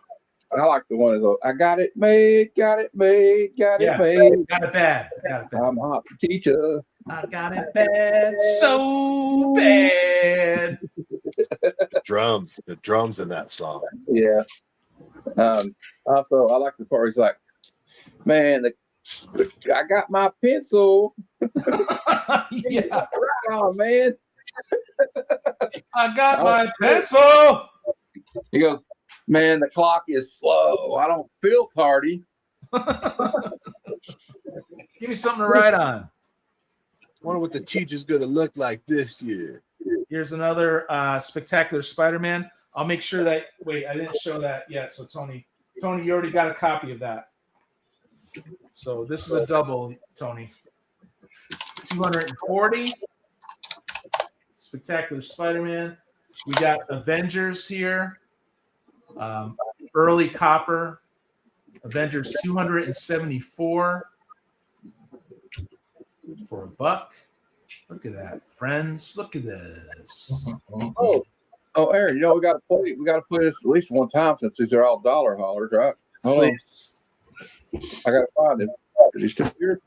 I like the one of those. I got it made, got it made, got it made. Got it bad. I'm a hot teacher. I got it bad, so bad. The drums in that song. Yeah. Also, I like the part where he's like, man, I got my pencil. Yeah. Right on, man. I got my pencil. He goes, man, the clock is slow. I don't feel tardy. Give me something to write on. Wonder what the teacher's going to look like this year. Here's another Spectacular Spider-Man. I'll make sure that. Wait, I didn't show that yet. So Tony, you already got a copy of that. So this is a double, Tony. 240. Spectacular Spider-Man. We got Avengers here. Early Copper. Avengers 274 for $1. Look at that, friends. Look at this. Oh, Aaron, we got to play this at least one time since these are all dollar hollers, right? Hold on. I got to find him. Is he still here?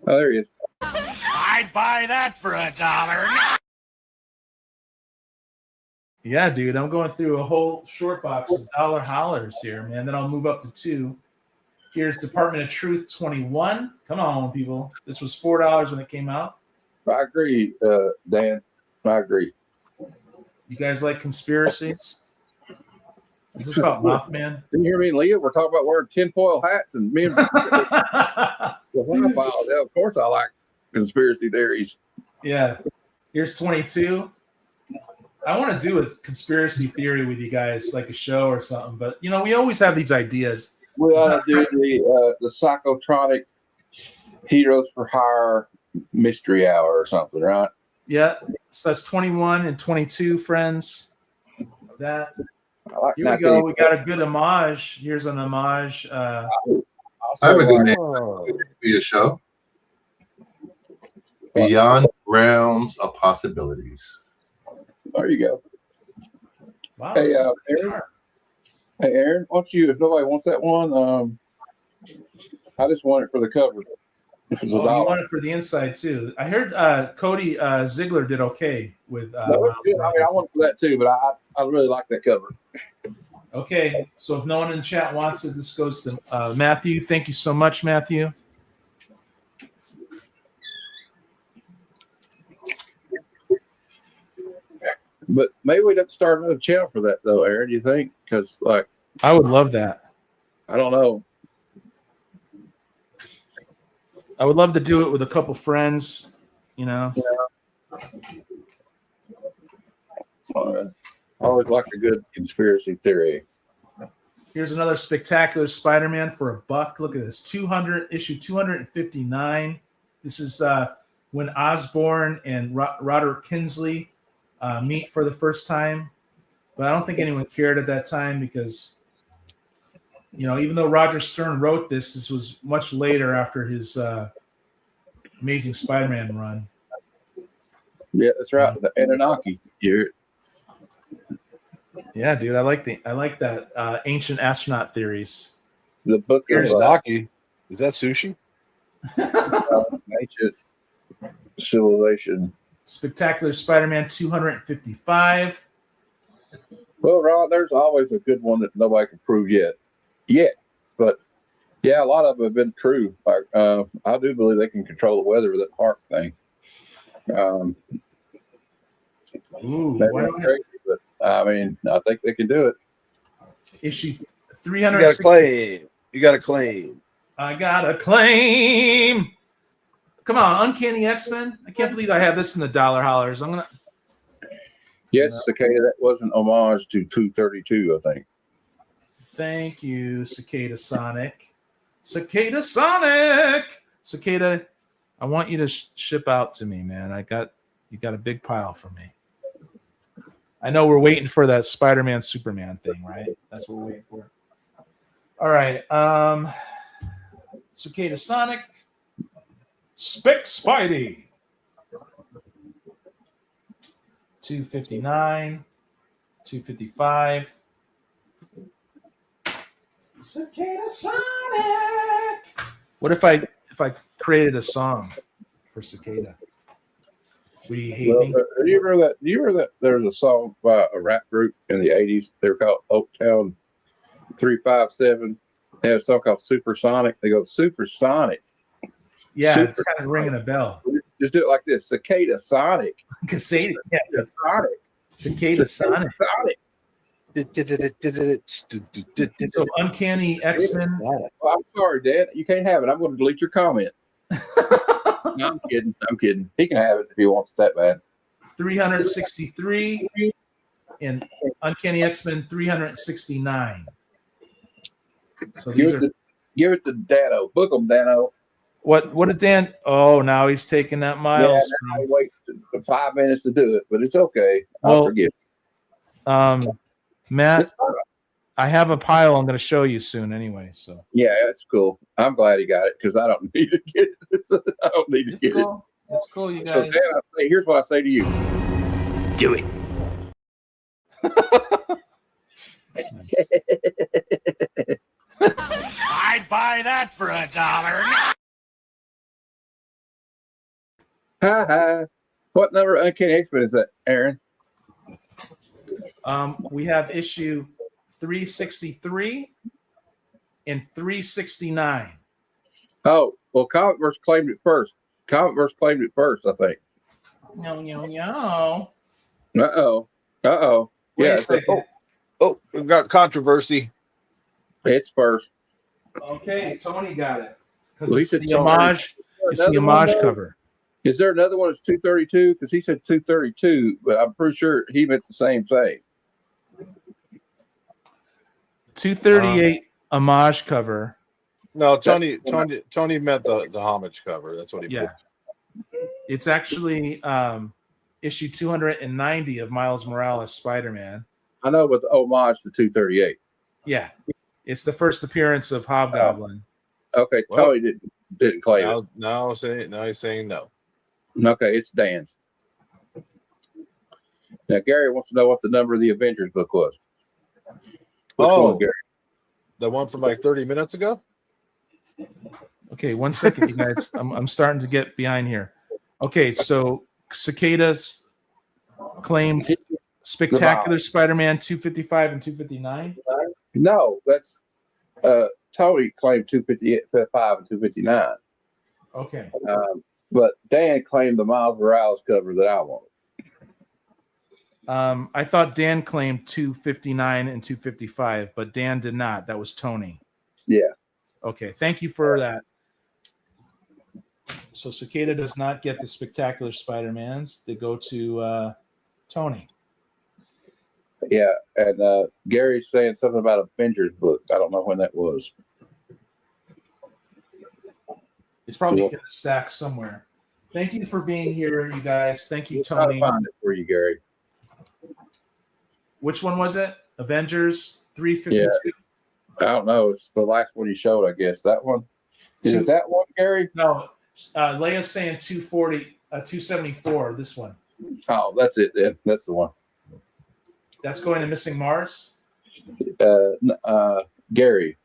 Oh, there he is. I'd buy that for $1. Yeah, dude, I'm going through a whole short box of dollar hollers here, man. Then I'll move up to 2. Here's Department of Truth 21. Come on, people. This was $4 when it came out. I agree, Dan. I agree. You guys like conspiracies? Is this about Mothman? Didn't you hear me and Leah? We're talking about wearing tinfoil hats and me and yeah, of course I like conspiracy theories. Yeah. Here's 22. I want to do a conspiracy theory with you guys, like a show or something. But, you know, we always have these ideas. We ought to do the psychotronic Heroes for Hire mystery hour or something, right? Yeah. So that's 21 and 22, friends. That. Like Here we go. We got a good homage. Here's an homage. I have a good name. It could be a show. Beyond Realms of Possibilities. There you go. Wow. Hey, Aaron, why don't you, if nobody wants that one, I just want it for the cover. If it's you want it for the inside too. I heard Cody Ziegler did okay with. No, it's good. I mean, I want it for that too, but I really like that cover. Okay, so if no one in the chat wants it, this goes to Matthew. Thank you so much, Matthew. But maybe we'd have to start another channel for that, though, Aaron. Do you think? Because, like, I would love that. I don't know. I would love to do it with a couple friends. You know. I always like a good conspiracy theory. Here's another spectacular Spider-Man for $1. Look at this, issue 259. This is when Osborn and Roderick Kingsley meet for the first time. But I don't think anyone cared at that time because, you know, even though Roger Stern wrote this was much later after his Amazing Spider-Man run. Yeah, that's right. The Anunnaki. Yeah, dude, I like that ancient astronaut theories. The book of Anunnaki. Is that sushi? Ancient civilization. Spectacular Spider-Man 255. Well, Rod, there's always a good one that nobody can prove yet. But yeah, a lot of them have been true. Like, I do believe they can control the weather with that harp thing. Crazy, but I mean, I think they can do it. Issue 300. You got a claim. I got a claim. Come on, Uncanny X-Men. I can't believe I have this in the dollar hollers. I'm gonna. Yes, Cicada. That was an homage to 232, I think. Thank you, Cicada Sonic. Cicada Sonic. Cicada, I want you to ship out to me, man. You got a big pile for me. I know we're waiting for that Spider-Man Superman thing, right? That's what we're waiting for. All right. Cicada Sonic. Spec Spidey. 259. 255. Cicada Sonic. What if I created a song for Cicada? Would you hate me? Do you remember that there was a song by a rap group in the 80s? They were called Oaktown 357. They had a song called Supersonic. They go, Supersonic. Yeah, it's kind of ringing a bell. Just do it like this. Cicada Sonic. Cicada Sonic. Cicada Sonic. So Uncanny X-Men. Well, I'm sorry, Dad. You can't have it. I'm going to delete your comment. No, I'm kidding. He can have it if he wants it that bad. 363 and Uncanny X-Men 369. So give it to Dano. Book him, Dano. What did Dan? Oh, now he's taking that miles. Yeah, I wait 5 minutes to do it, but it's okay. I'll forgive you. Matt, I have a pile I'm going to show you soon anyway. So yeah, that's cool. I'm glad he got it because I don't need to get it. I don't need to get it. It's cool, you guys. So, Dan, here's what I say to you. Do it. I'd buy that for $1. Ha ha. What number Uncanny X-Men is that, Aaron? We have issue 363 and 369. Oh, well, Comicverse claimed it first. Comicverse claimed it first, I think. No. Uh-oh. Wait Yeah, a second. Oh, we've got controversy. it's first. Okay, Tony got it. Well, Because he it's said the Tony. homage. It's the Another one, homage though? cover. Is there another one that's 232? Because he said 232, but I'm pretty sure he meant the same thing. 238 homage cover. No, Tony meant the homage cover. That's what he Yeah. It's actually issue 290 of Miles Morales Spider-Man. I know, but the homage to 238. Yeah. It's the first appearance of Hobgoblin. Okay, Well, Tony didn't claim it. Now he's saying no. Okay, it's Dan's. Now, Gary wants to know what the number of the Avengers book was. Which one, Gary? The one from like 30 minutes ago? Okay, 1 second, you guys. I'm starting to get behind here. Okay, so Cicadas claimed Spectacular Spider-Man 255 and 259. No, that's Tony claimed 255 and 259. Okay. But Dan claimed the Miles Morales cover that I wanted. I thought Dan claimed 259 and 255, but Dan did not. That was Tony. Yeah. Okay, thank you for that. So Cicada does not get the Spectacular Spider-Mans. They go to Tony. Yeah, and Gary's saying something about Avengers book. I don't know when that was. It's probably in the stack somewhere. Thank you for being here, you guys. Thank you, We'll try to Tony. find it for you, Gary. Which one was it? Avengers 352? I don't know. It's the last one you showed, I guess. That one? Is it that one, Gary? No. Leia's saying 274, this one. Oh, that's it then. That's the one. That's going to Missing Mars? Gary.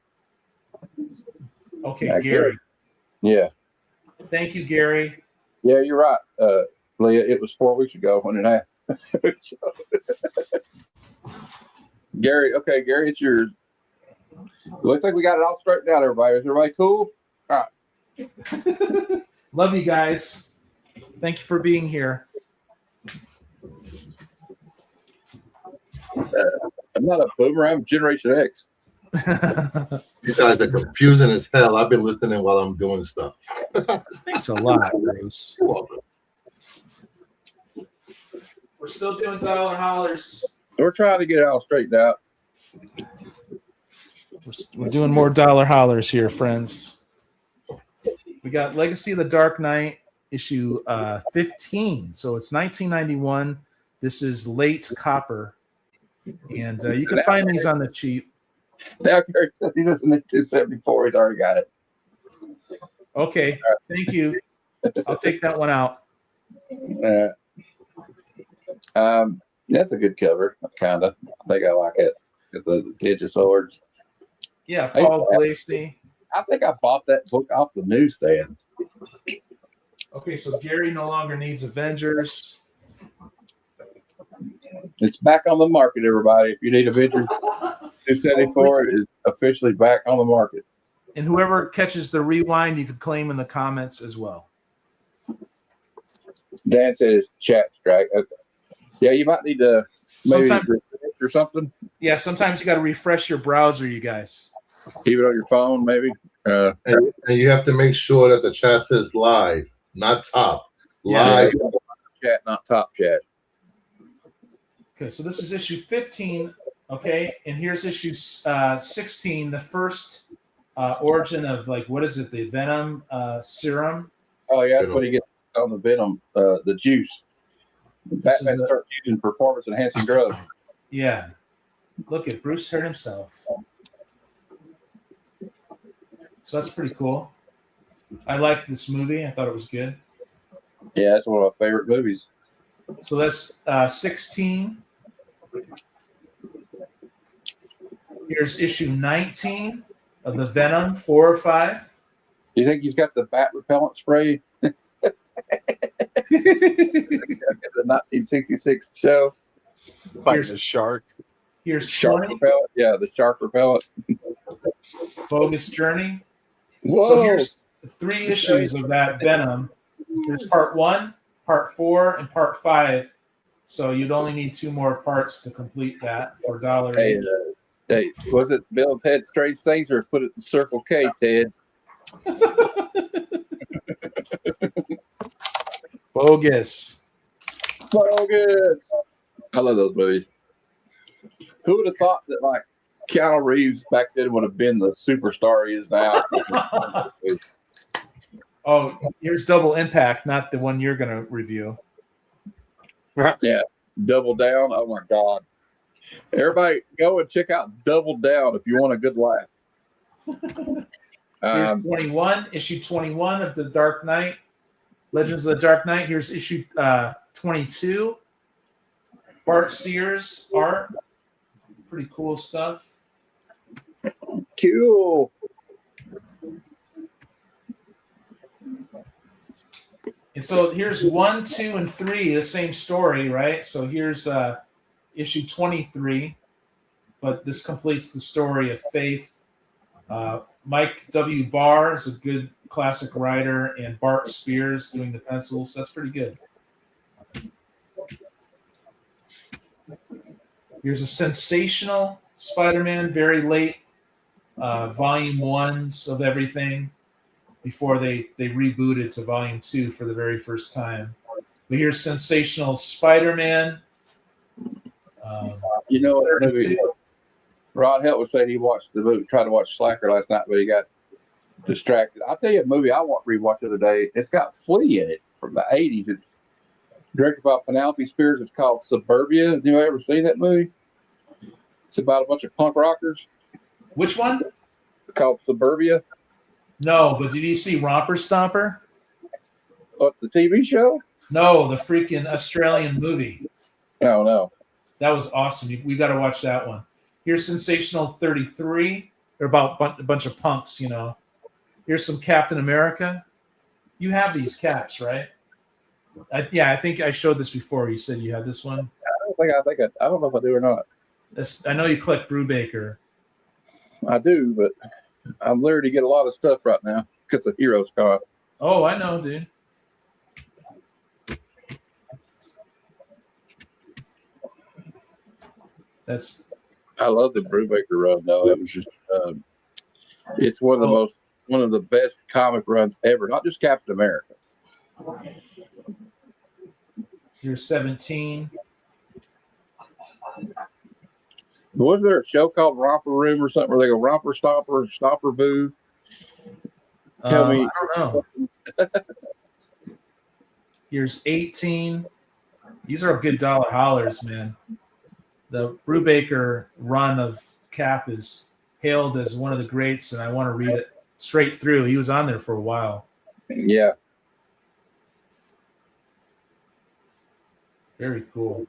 Okay, Yeah, Gary. Yeah. Thank you, Gary. Yeah, you're right, Leah. It was 4 weeks ago when it happened. Gary, okay, Gary, it's yours. Looks like we got it all straightened out, everybody. Is everybody cool? All right. Love you guys. Thank you for being here. I'm not a boomer. I'm Generation X. You guys are confusing as hell. I've been listening while I'm doing stuff. Thanks a lot, Bruce. You're welcome. We're still doing dollar hollers. We're trying to get it all straightened out. We're doing more dollar hollers here, friends. We got Legacy of the Dark Knight, issue 15. So it's 1991. This is late copper. And you can find these on the cheap. Now, Gary said he doesn't need 274. He's already got it. Okay. Thank you. I'll take that one out. That's a good cover, kind of. I think I like it. The Edge of Swords. Yeah, Paul Glacy. I think I bought that book off the newsstand. Okay, so Gary no longer needs Avengers. It's back on the market, everybody. If you need Avengers 274, it is officially back on the market. And whoever catches the rewind, you could claim in the comments as well. Dan said it's chat strike. Okay. Yeah, you might need to maybe refresh or something. Yeah, sometimes you got to refresh your browser, you guys. Keep it on your phone, maybe. And you have to make sure that the chat says live, not top. Live. Yeah, chat, not top chat. Okay, so this is issue 15, okay? And here's issue 16, the first origin of, like, what is it, the Venom serum? Oh, yeah, that's what he gets on the Venom, the juice. Batman starts using performance-enhancing drugs. Yeah. Look at Bruce hurt himself. So that's pretty cool. I liked this movie. I thought it was good. Yeah, that's one of my favorite movies. So that's 16. Here's issue 19 of the Venom 4 or 5. Do you think he's got the bat repellent spray? The 1966 show. Fighting the shark. Here's Shark 20, repellent. Yeah, the shark repellent. Bogus Journey. Whoa. So here's 3 issues of that Venom. There's part 1, part 4, and part 5. So you'd only need 2 more parts to complete that for $1 Hey, each. hey, was it Bill and Ted Strange Things or put it in Circle K, Ted? Bogus. Bogus. I love those movies. Who would have thought that like Keanu Reeves back then would have been the superstar he is now? Oh, here's Double Impact, not the one you're going to review. Yeah, Double Down. Oh my God! Everybody, go and check out Double Down if you want a good laugh. Here's 21, issue 21 of the Dark Knight, Legends of the Dark Knight. Here's issue 22. Bart Sears art, pretty cool stuff. Cool. And so here's 1, 2, and 3, the same story, right? So here's issue 23, but this completes the story of Faith. Mike W. Barr is a good classic writer, and Bart Spears doing the pencils. That's pretty good. Here's a sensational Spider-Man, very late volume 1s of everything before they rebooted to volume 2 for the very first time. But here's sensational Spider-Man. You know what 32. movie? Rod Helt was saying he watched the movie, tried to watch Slacker last night, but he got distracted. I'll tell you a movie I rewatched the other day. It's got Flea in it from the 80s. It's directed by Penelope Spears. It's called Suburbia. Have you ever seen that movie? It's about a bunch of punk rockers. Which one? It's called Suburbia. No, but did you see Romper Stomper? What, the TV show? No, the freaking Australian movie. No, no. That was awesome. We got to watch that one. Here's Sensational 33. They're about a bunch of punks, you know. Here's some Captain America. You have these caps, right? I think I showed this before. You said you had this one. I don't know if I do or not. I know you collect Brubaker. I do, but I'm learning to get a lot of stuff right now because of Heroes Con. Oh, I know, dude. I love the Brubaker run though. It was just it's one of the best comic runs ever. Not just Captain America. Here's 17. Was there a show called Romper Room or something where they go Romper Stomper, Stomper Boo? Tell me. I don't know. Here's 18. These are good dollar hollers, man. The Brubaker run of Cap is hailed as one of the greats, and I want to read it straight through. He was on there for a while. Yeah. Very cool.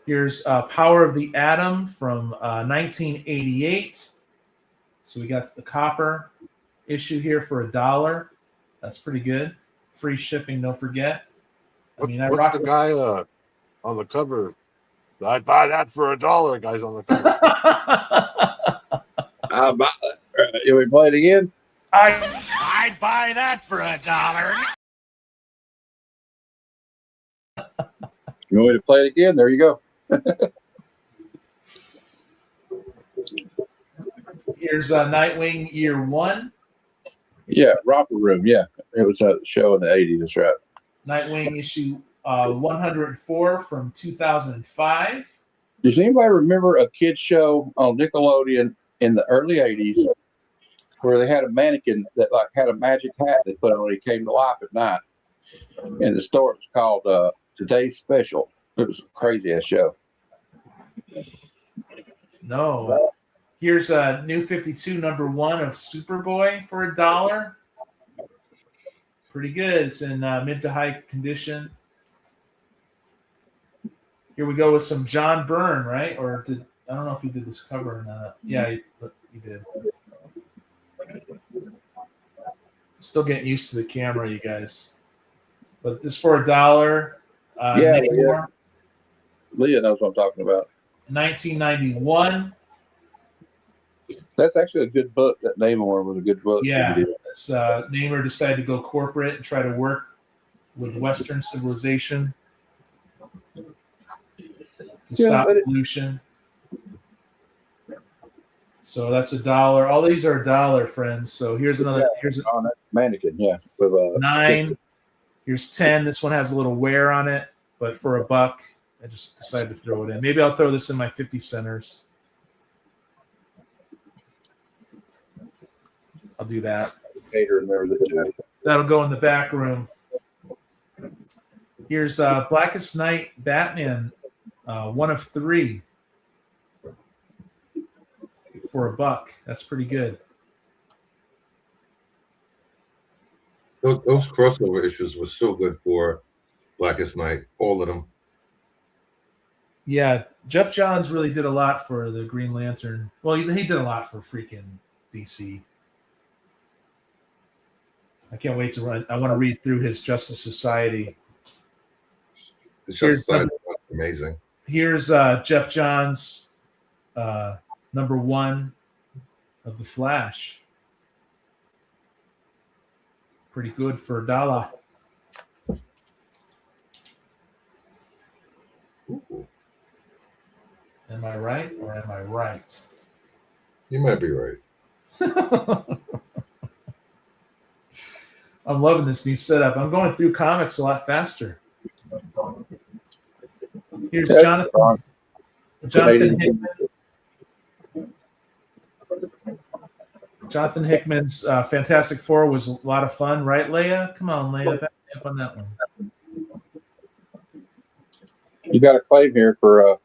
Here's Power of the Atom from 1988. So we got the copper issue here for $1. That's pretty good. Free shipping, don't forget. I mean, What's the guy on the cover? I'd buy that for $1. Guys on the cover. I'll buy that. You want me to play it again? I'd buy that for $1. You want me to play it again? There you go. Here's Nightwing Year 1. Yeah, Romper Room. Yeah, it was a show in the 80s. That's right. Nightwing issue 104 from 2005. Does anybody remember a kids show on Nickelodeon in the early 80s where they had a mannequin that like had a magic hat they put on and he came to life at night? And the story was called Today's Special. It was a crazy ass show. No. Here's a New 52 #1 of Superboy for $1. Pretty good. It's in mid to high condition. Here we go with some John Byrne, right? Or I don't know if he did this cover or not. Yeah, he did. Still getting used to the camera, you guys. But this for $1. Yeah, Namor, Leah knows what I'm talking about. 1991. That's actually a good book. That Namor was a good book. Yeah, He did. it's, Namor decided to go corporate and try to work with Western civilization to stop pollution. So that's $1. All these are $1, friends. So here's another. Here's a Oh, that's mannequin. Yeah, with 9. Here's 10. This one has a little wear on it, but for $1, I just decided to throw it in. Maybe I'll throw this in my 50 centers. I'll do that. That'll go in the back room. Here's Blackest Night Batman, 1 of 3 for $1. That's pretty good. Those crossover issues were so good for Blackest Night, all of them. Yeah, Jeff Johns really did a lot for the Green Lantern. Well, he did a lot for freaking DC. I can't wait to run. I want to read through his Justice Society. The Justice Society was amazing. Here's Jeff Johns, number 1 of The Flash. Pretty good for $1. Ooh. Am I right or am I right? You might be right. I'm loving this new setup. I'm going through comics a lot faster. Here's Jonathan Hickman. Jonathan Hickman's Fantastic Four was a lot of fun, right, Leia? Come on, Leia, back me up on that one. You got a claim here for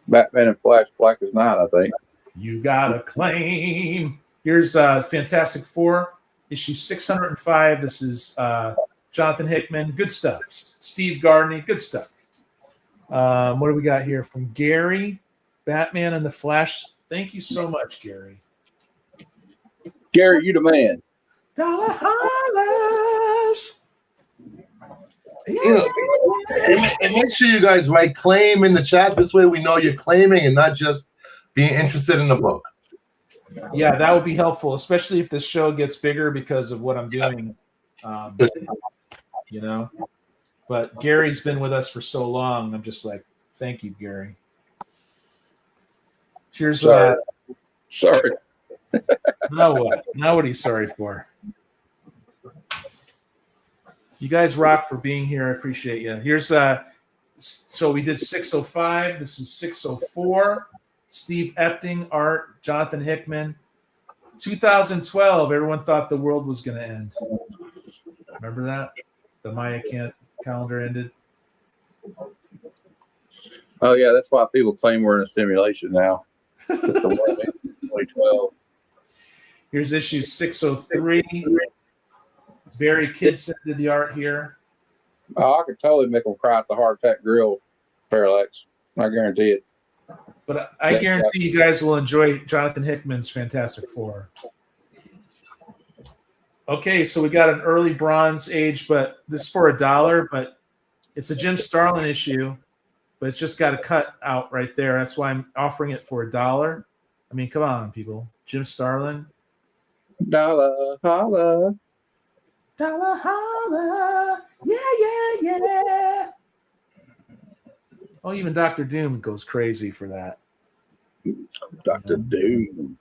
Batman and Flash Blackest Night, I think. You got a claim. Here's Fantastic Four, issue 605. This is Jonathan Hickman. Good stuff. Steve Gardney. Good stuff. What do we got here from Gary? Batman and the Flash. Thank you so much, Gary. Gary, you the man. Dollar Hollers. You know, and make sure you guys write claim in the chat. This way we know you're claiming and not just being interested in the book. Yeah, that would be helpful, especially if this show gets bigger because of what I'm doing. You know, but Gary's been with us for so long. I'm just like, thank you, Gary. Cheers. Sorry. Now what? Now what are you sorry for? You guys rock for being here. I appreciate you. Here's so we did 605. This is 604. Steve Epting, art, Jonathan Hickman. 2012, everyone thought the world was going to end. Remember that? The Maya calendar ended. Oh, yeah, that's why people claim we're in a simulation now. The world ended in 2012. Here's issue 603. Barry Kidson did the art here. Oh, I could totally make them cry at the Heart Attack Grill, Parallax. I guarantee it. But I guarantee you guys will enjoy Jonathan Hickman's Fantastic Four. Okay, so we got an early Bronze Age, but this is for $1, but it's a Jim Starlin issue, but it's just got a cut out right there. That's why I'm offering it for $1. I mean, come on, people. Jim Starlin. Dollar holla. Dollar holla. Yeah. Oh, even Dr. Doom goes crazy for that. Dr. Doom.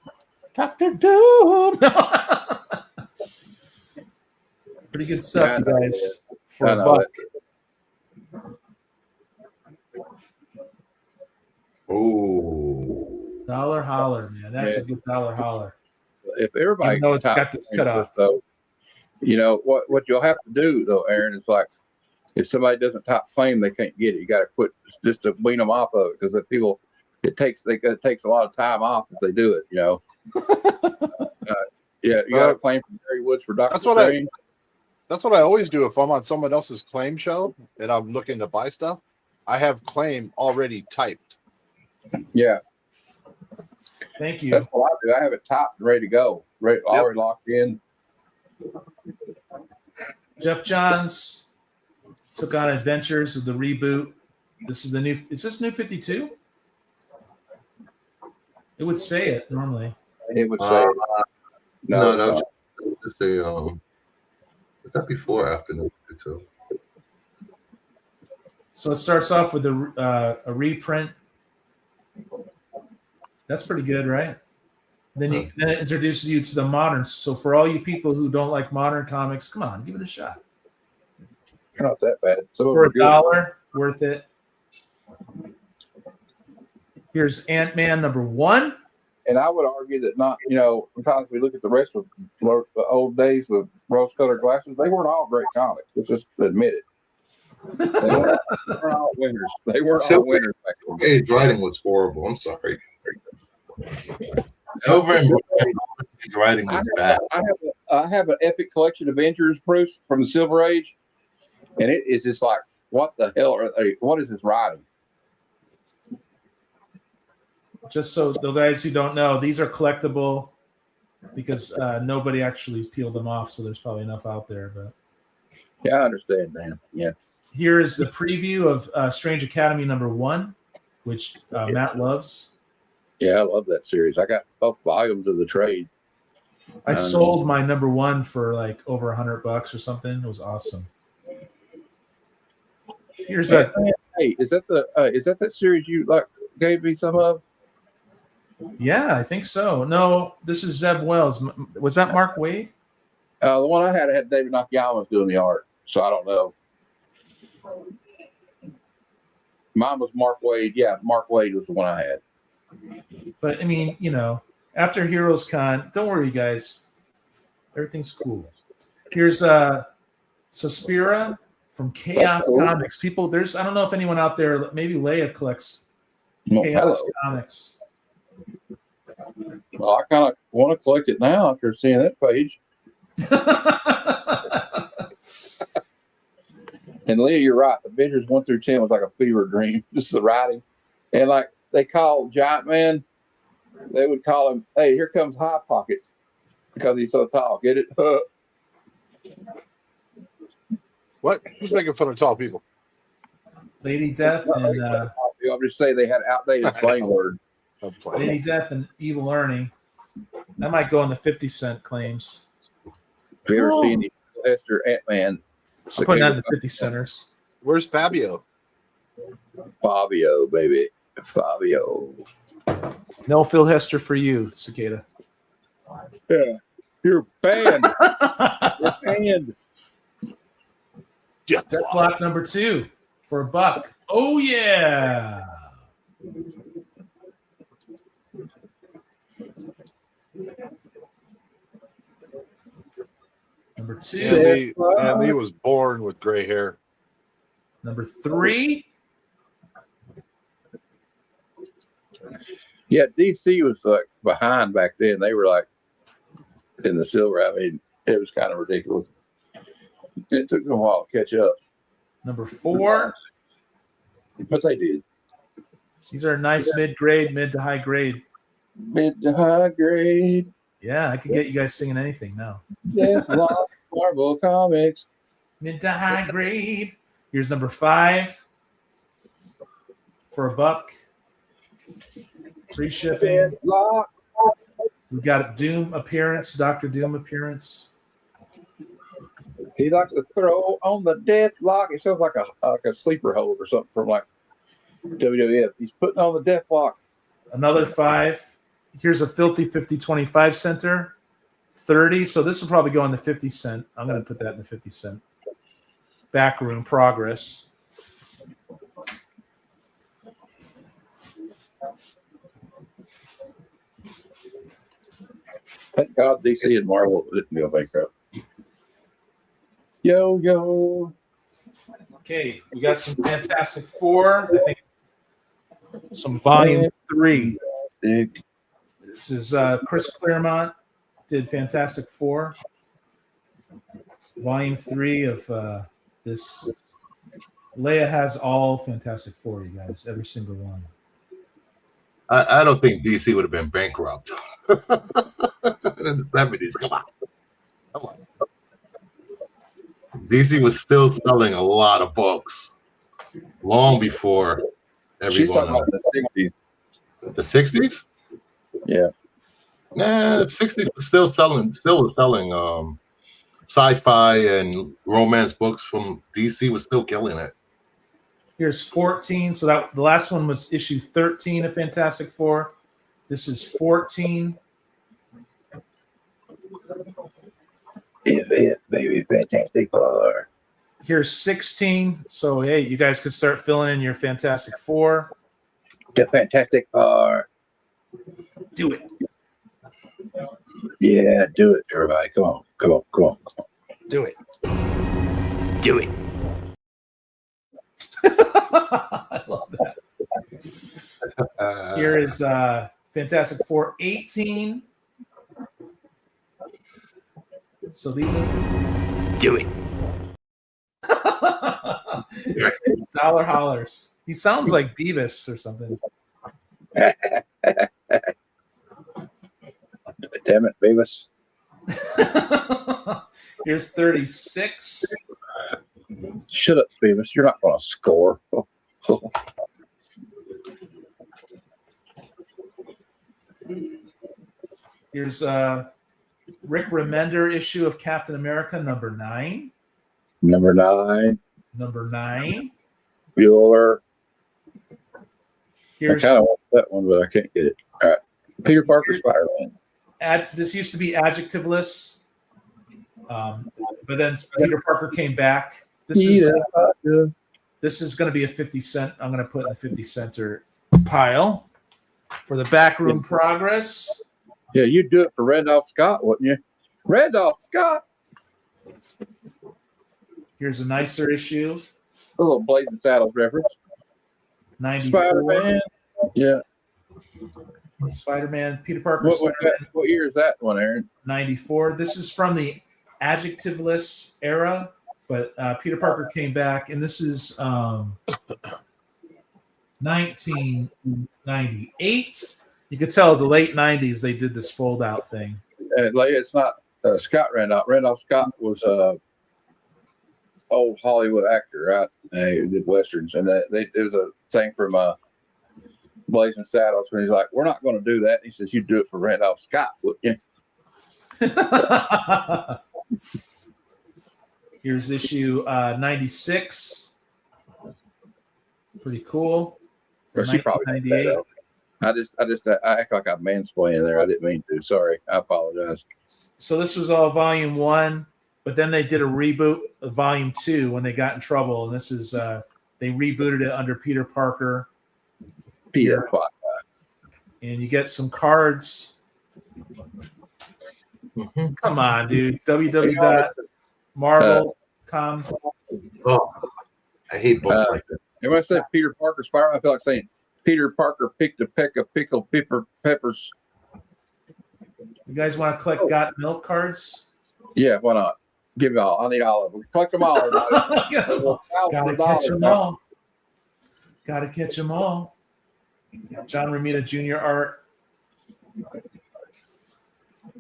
Dr. Doom. Pretty good stuff, you guys. For $1. Oh. Dollar holler, man. That's a good dollar holler. If everybody it's got this cut off. Though, you know what you'll have to do though, Aaron, is like if somebody doesn't top claim, they can't get it. You got to quit just to wean them off of it because people it takes a lot of time off if they do it. You know. Yeah, you got to claim from Gary Woods for Dr. Strange. That's what I always do if I'm on someone else's claim show and I'm looking to buy stuff. I have claim already typed. Yeah. Thank you. That's what I do. I have it topped and ready to go. Already locked in. Jeff Johns, took on Adventures of the reboot. This is the new. Is this New 52? It would say it normally. It would say no, it's that not. was just a was that before or after the two? So it starts off with a reprint. That's pretty good, right? Then it introduces you to the moderns. So for all you people who don't like modern comics, come on, give it a shot. They're not that bad. Some of For them are good. $1, worth it. Here's Ant-Man #1. And I would argue that not, sometimes we look at the rest of the old days with rose-colored glasses, they weren't all great comics. Let's just admit it. They weren't all winners. They weren't all winners back then. Hey, writing was horrible. I'm sorry. Over and writing was bad. I have an epic collection of Avengers, Bruce, from the Silver Age, and it is just like, what the hell what is this writing? Just so the guys who don't know, these are collectible because nobody actually peeled them off, so there's probably enough out there. But Yeah, I understand, man. Yeah. here is the preview of Strange Academy #1, which Matt loves. Yeah, I love that series. I got both volumes of the trade. I sold my #1 for like over $100 or something. It was awesome. Here's Hey, is that that series you gave me some of? Yeah, I think so. No, this is Zeb Wells. Was that Mark Waid? The one I had David Nakayama doing the art, so I don't know. Mine was Mark Waid. Yeah, Mark Waid was the one I had. But I mean, after Heroes Con, don't worry, guys. Everything's cool. Here's Suspira from Chaos Comics. People, I don't know if anyone out there, maybe Leia collects Chaos Comics. Well, I kind of want to collect it now after seeing that page. And Leah, you're right. Avengers 1 through 10 was like a fever dream. Just the writing. And like they call Giant Man, they would call him, hey, here comes Hot Pockets because he's so tall. Get it? What? Who's making fun of tall people? Lady Death and I'll just say they had outdated slang word. Lady Death and Evil Ernie. That might go on the 50-cent claims. Have you ever seen the Esther Ant-Man? I'm putting that in the 50 centers. Where's Fabio? Fabio, baby. Fabio. No Phil Hester for you, Cicada. Yeah. You're banned. You're banned. Death Death Block #2 for $1. Oh, yeah. #2. And Lee was born with gray hair. #3. Yeah, DC was like behind back then. They were like in the silver. I mean, it was kind of ridiculous. It took them a while to catch up, #4. but they did. These are nice mid-grade, mid to high grade. Mid to high grade. Yeah, I could get you guys singing anything now. Yes, Marvel Comics. Mid to high grade. Here's #5 for $1. Free shipping. We got a Doom appearance, Dr. Doom appearance. He likes to throw on the deathlock. It sounds like a sleeper hold or something from like WWF. He's putting on the deathlock. Another 5. Here's a filthy 50-25 center. 30. So this will probably go in the 50 cent. I'm going to put that in the 50 cent. Backroom Progress. Thank God DC and Marvel didn't go bankrupt. Yo. Okay, we got some Fantastic Four. I think some Volume 3. This is Chris Claremont did Fantastic Four. Volume 3 of this. Leia has all Fantastic Four, you guys, every single one. I don't think DC would have been bankrupt in the 70s. Come on. DC was still selling a lot of books long before She's everyone. talking about the 60s. The 60s? Yeah. Nah, the 60s was still was selling sci-fi and romance books from DC was still killing it. Here's 14. So that the last one was issue 13 of Fantastic Four. This is 14. Baby, Fantastic Four. Here's 16. So hey, you guys could start filling in your Fantastic Four. The Fantastic Four. Do it. Yeah, do it, everybody. Come on. Do it. Do it. I love that. Here is Fantastic Four 18. So these are Do it. Dollar Hollers. He sounds like Beavis or something. Damn it, Beavis. Here's 36. Shut up, Beavis. You're not going to score. Here's Rick Remender issue of Captain America, number 9. Number 9. Number 9. Bueller. I Here's kind of want that one, but I can't get it. All right. Peter Parker, Spider-Man. this used to be adjectiveless, but then Peter Parker came back. This is going to be a 50 cent. I'm going to put in the 50 center pile for the backroom progress. Yeah, you'd do it for Randolph Scott, wouldn't you? Randolph Scott. Here's a nicer issue. A little Blazing Saddles reference. 94. Spider-Man. Yeah. Spider-Man. Peter Parker. What year is that one, Aaron? 94. This is from the adjectiveless era, but Peter Parker came back, and this is 1998. You could tell the late 90s they did this fold-out thing. It's not Scott Randolph. Randolph Scott was old Hollywood actor, right? He did westerns, and there was a thing from Blazing Saddles when he's like, "We're not going to do that." He says, "You do it for Randolph Scott, wouldn't you?" Here's issue 96. Pretty cool. Or she probably did that. I act like I'm mansplaining there. I didn't mean to. Sorry, I apologize. So this was all volume 1, but then they did a reboot of volume 2 when they got in trouble, and this is they rebooted it under Peter Parker. Peter Parker. And you get some cards. Come on, dude. www.marvel.com. Oh, I hate books like that. And when I said Peter Parker Spider-Man, I feel like saying Peter Parker picked a peck of pickled peppers. You guys want to collect Got Milk cards? Yeah, why not? Give it all. I need all of them. Collect them all. Gotta catch them all. Gotta catch them all. John Romita Jr. art.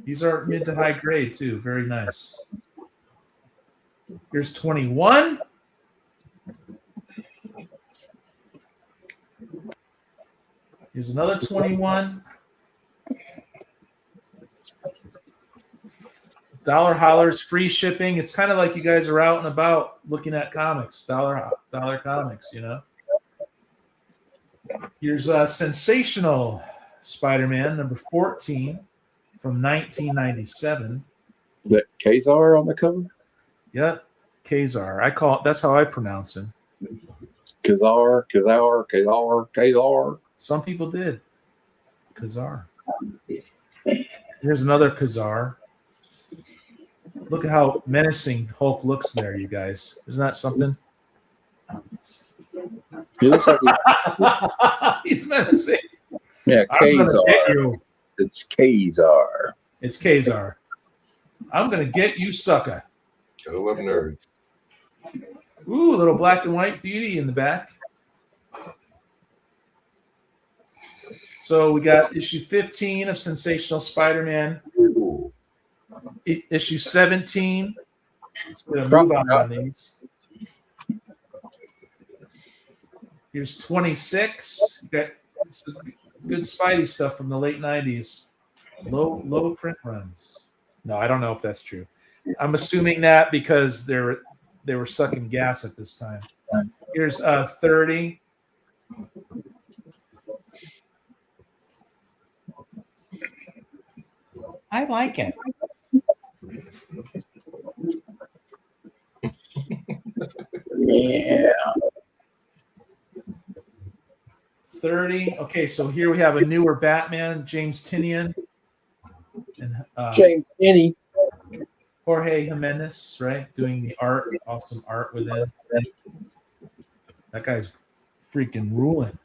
These are mid to high grade too. Very nice. Here's 21. Here's another 21. Dollar Hollers, free shipping. It's kind of like you guys are out and about looking at comics. Dollar Comics, you know. Here's a Sensational Spider-Man, number 14 from 1997. Is that Kazar on the cover? Yep, Kazar. I call it. That's how I pronounce him. Kazar. Some people did. Kazar. Here's another Kazar. Look at how menacing Hulk looks there, you guys. Isn't that something? He looks like he's menacing. Yeah, Kazar. It's Kazar. It's Kazar. I'm gonna get you, sucker. Gotta love nerds. Ooh, little black and white beauty in the back. So we got issue 15 of Sensational Spider-Man. Issue 17 Let's get a move on these. Here's 26. Got some good Spidey stuff from the late 90s. Low print runs. No, I don't know if that's true. I'm assuming that because they were sucking gas at this time. Here's 30. I like it. Yeah. 30. Okay, so here we have a newer Batman, James Tynion, and James Kinney. Jorge Jimenez, right? Doing the art, awesome art within. That guy's freaking ruling.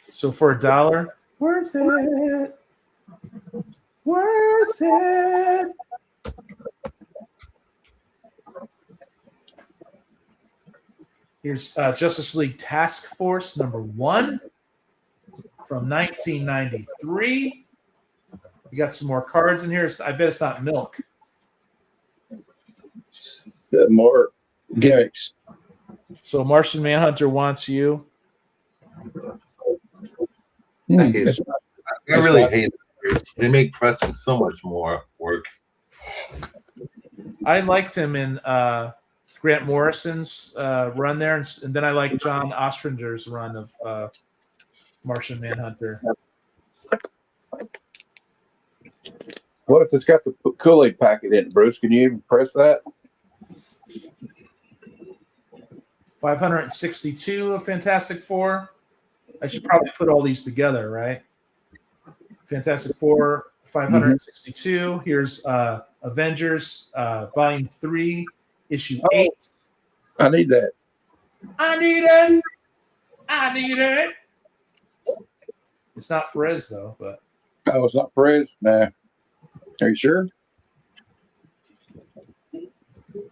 So for $1, worth it. Worth it. Here's Justice League Task Force #1 from 1993. We got some more cards in here. I bet it's not milk. More gimmicks. So Martian Manhunter wants you. I hate it. I really hate it. They make pressing so much more work. I liked him in Grant Morrison's run there, and then I liked John Ostrander's run of Martian Manhunter. What if it's got the Kool-Aid packet in it, Bruce? Can you even press that? 562 of Fantastic Four. I should probably put all these together, right? Fantastic Four, 562. Here's Avengers, Volume 3, Issue 8. I need that. I need it. I need it. It's not Perez, though, but. Oh, it's not Perez? Nah. Are you sure?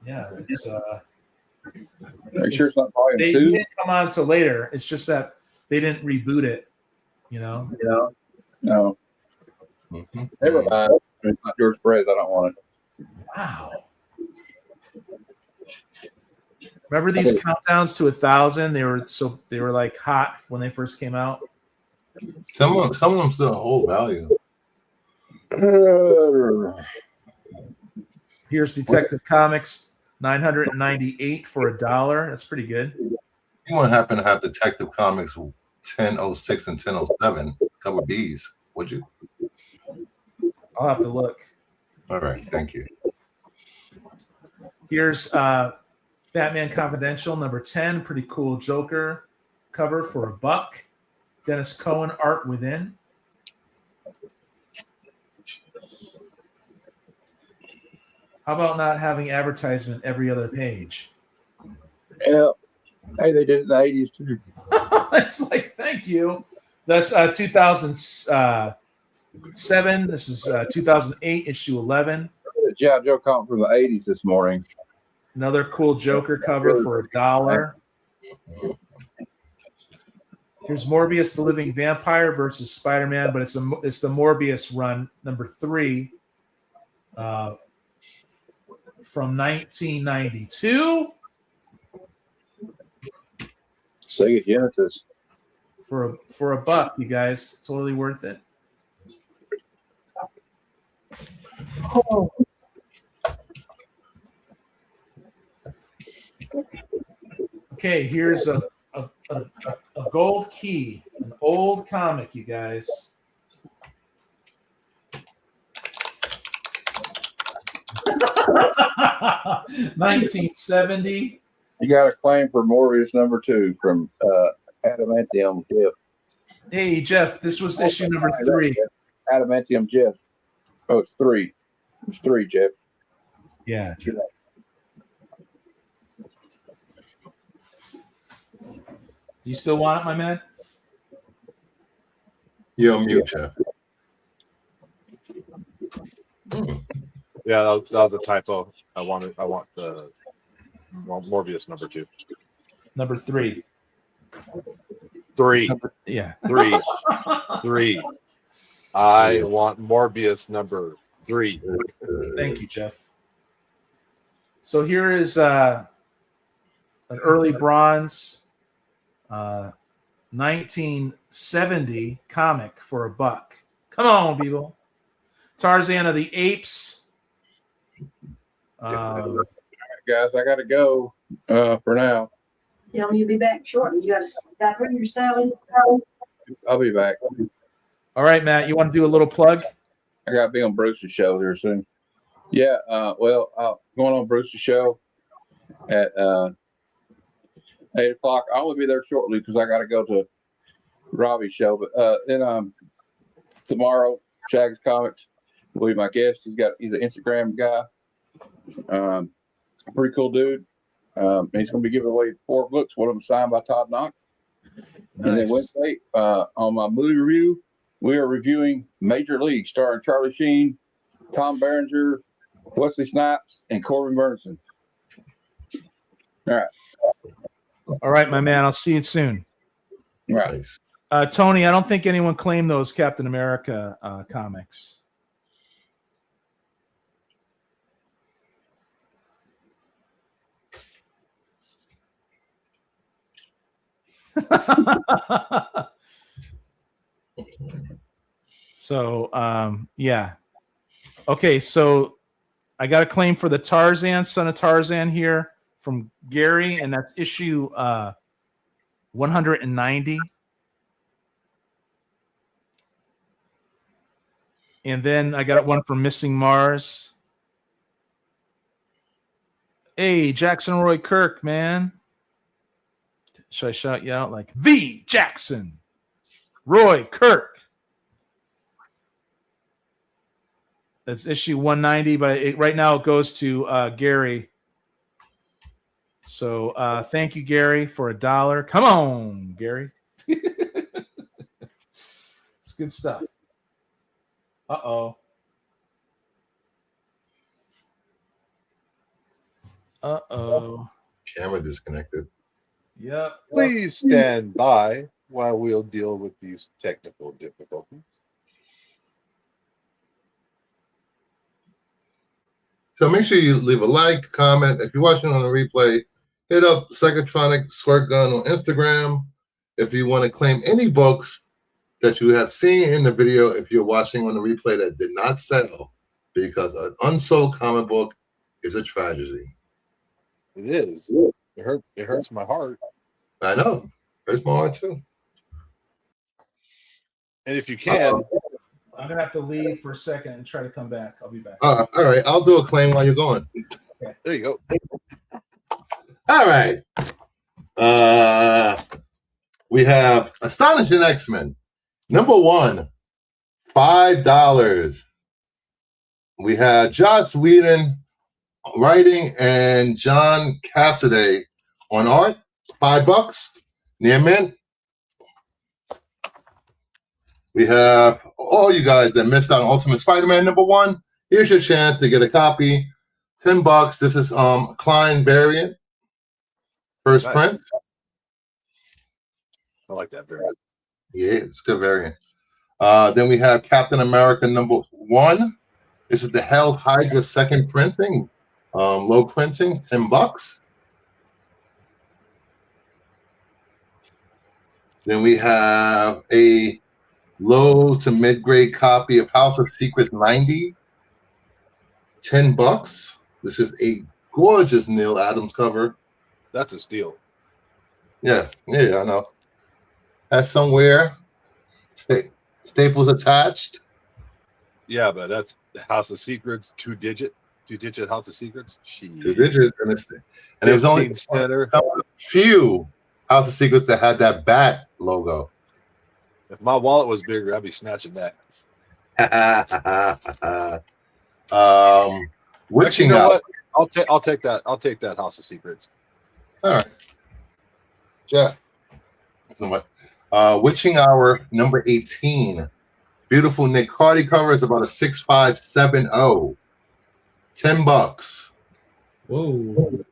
Yeah, it's. Are you sure it's not Volume They 2? didn't come on until later. It's just that they didn't reboot it, you know? Yeah. No. Never mind. It's not George Perez. I don't want it. Wow. Remember these countdowns to 1,000? They were like hot when they first came out. Some of them still hold value. Here's Detective Comics 998 for $1. That's pretty good. You wouldn't happen to have Detective Comics 1006 and 1007 cover Bs, would you? I'll have to look. All right, thank you. Here's Batman Confidential #10. Pretty cool Joker cover for $1. Dennis Cohen art within. How about not having advertisement every other page? Yeah. Hey, they did it in the 80s too. It's like, thank you. That's 2007. This is 2008, issue 11. The G.I. Joe comic from the 80s this morning. Another cool Joker cover for $1. Here's Morbius, the Living Vampire versus Spider-Man, but it's the Morbius run #3 from 1992 Sega Genesis. for $1, you guys. Totally worth it. Oh. Okay, here's a gold key, an old comic, you guys. $1970. You got a claim for Morbius #2 from Adamantium Jeff. Hey, Jeff, this was issue #3. Adamantium Jeff. Oh, it's 3. It's 3, Jeff. Yeah. Jeff. Do you still want it, my man? You're on mute, Jeff. Yeah, that was a typo. I want Morbius #2. #3. 3. Yeah. 3. 3. I want Morbius number 3. Thank you, Jeff. So here is an early bronze 1970 comic for $1. Come on, people. Tarzan of the Apes. Guys, I got to go for now. Tell me you'll be back shortly. You gotta bring your salad. I'll be back. All right, Matt, you want to do a little plug? I got to be on Bruce's show here soon. Yeah, going on Bruce's show at 8 o'clock. I'll be there shortly because I got to go to Robbie's show. But then tomorrow, Shag's Comics will be my guest. He's an Instagram guy. Pretty cool dude. And he's going to be giving away 4 books. One of them signed by Todd Knox. Nice. And then Wednesday, on my movie review, we are reviewing Major League, starring Charlie Sheen, Tom Berenger, Wesley Snipes, and Corbin Burnson. All right. All right, my man. I'll see you soon. All right. Tony, I don't think anyone claimed those Captain America comics. So, yeah. Okay, so I got a claim for the Tarzan, Son of Tarzan here from Gary, and that's issue 190. And then I got one from Missing Mars. Hey, Jackson Roy Kirk, man. Should I shout you out like the Jackson Roy Kirk? That's issue 190, but right now it goes to Gary. So thank you, Gary, for $1. Come on, Gary. It's good stuff. Uh-oh. Camera disconnected. Yep. Please stand by while we'll deal with these technical difficulties. So make sure you leave a like, comment. If you're watching on a replay, hit up Psychotronic Squirt Gun on Instagram. If you want to claim any books that you have seen in the video, if you're watching on the replay that did not sell, because an unsold comic book is a tragedy. It is. It hurts my heart. I know. Hurts my heart too. And if you can, I'm going to have to leave for a second and try to come back. I'll be back. All right. I'll do a claim while you're going. Okay. there you go. All right. We have Astonishing X-Men. Number 1, $5. We have Joss Whedon writing and John Cassaday on art. $5. Near mint. We have all you guys that missed out on Ultimate Spider-Man number 1. Here's your chance to get a copy. $10. This is Klein variant. First print. I like that variant. Yeah, it's a good variant. Then we have Captain America number 1. This is the Hell Hydra second printing. Low printing, $10. Then we have a low to mid-grade copy of House of Secrets 90. $10. This is a gorgeous Neil Adams cover. That's a steal. Yeah, I know. Has somewhere staples attached. Yeah, but that's the House of Secrets, two-digit House of Secrets. 2 digits, and it was only center. Few House of Secrets that had that bat logo. If my wallet was bigger, I'd be snatching that. Witching you know Hour. what? I'll take that. I'll take that House of Secrets. All right. Yeah. Witching Hour number 18. Beautiful Nick Cardy cover. It's about a 6570. $10. Whoa.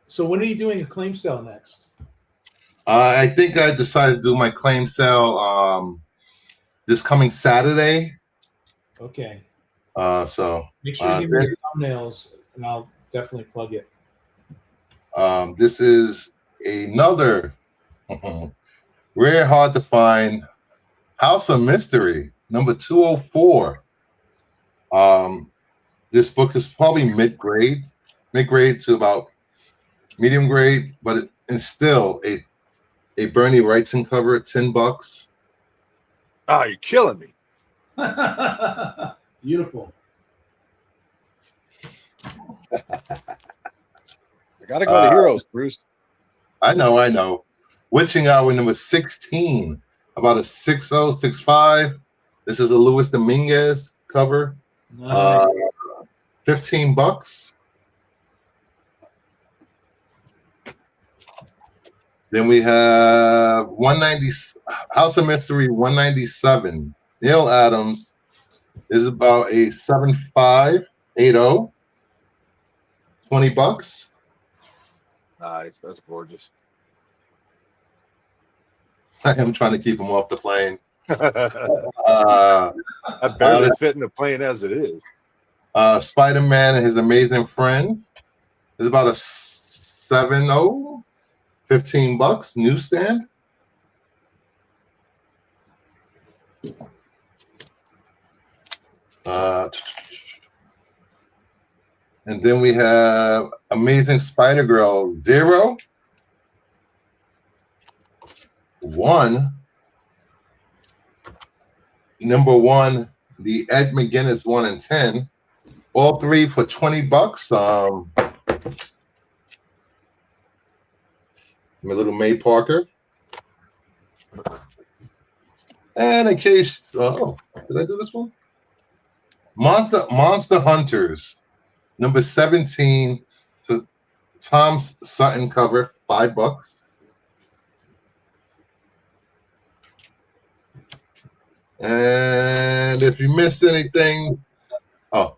So when are you doing a claim sale next? I think I decided to do my claim sale this coming Saturday. Okay. So Make sure you give me the thumbnails, and I'll definitely plug it. this is another rare, hard to find House of Mystery, number 204. This book is probably mid-grade to about medium grade, but it's still a Bernie Wrightson cover at $10. Oh, you're killing me. Beautiful. I gotta go to Heroes, Bruce. I know. Witching Hour number 16, about a 6.0, 6.5. This is a Luis Dominguez cover. Nice. $15. Then we have 190 House of Mystery 197. Neil Adams is about a 7.5, 8.0. $20. Nice, that's gorgeous. I am trying to keep him off the plane. I barely fit in the plane as it is. Spider-Man and His Amazing Friends is about a 7.0, $15 newsstand. And then we have Amazing Spider-Girl 0, 1, number 1, the Ed McGuinness 1 and 10, all three for $20. My little May Parker. And in case, did I do this one? Monster Hunters, number 17, to Tom Sutton cover, $5. And if you missed anything,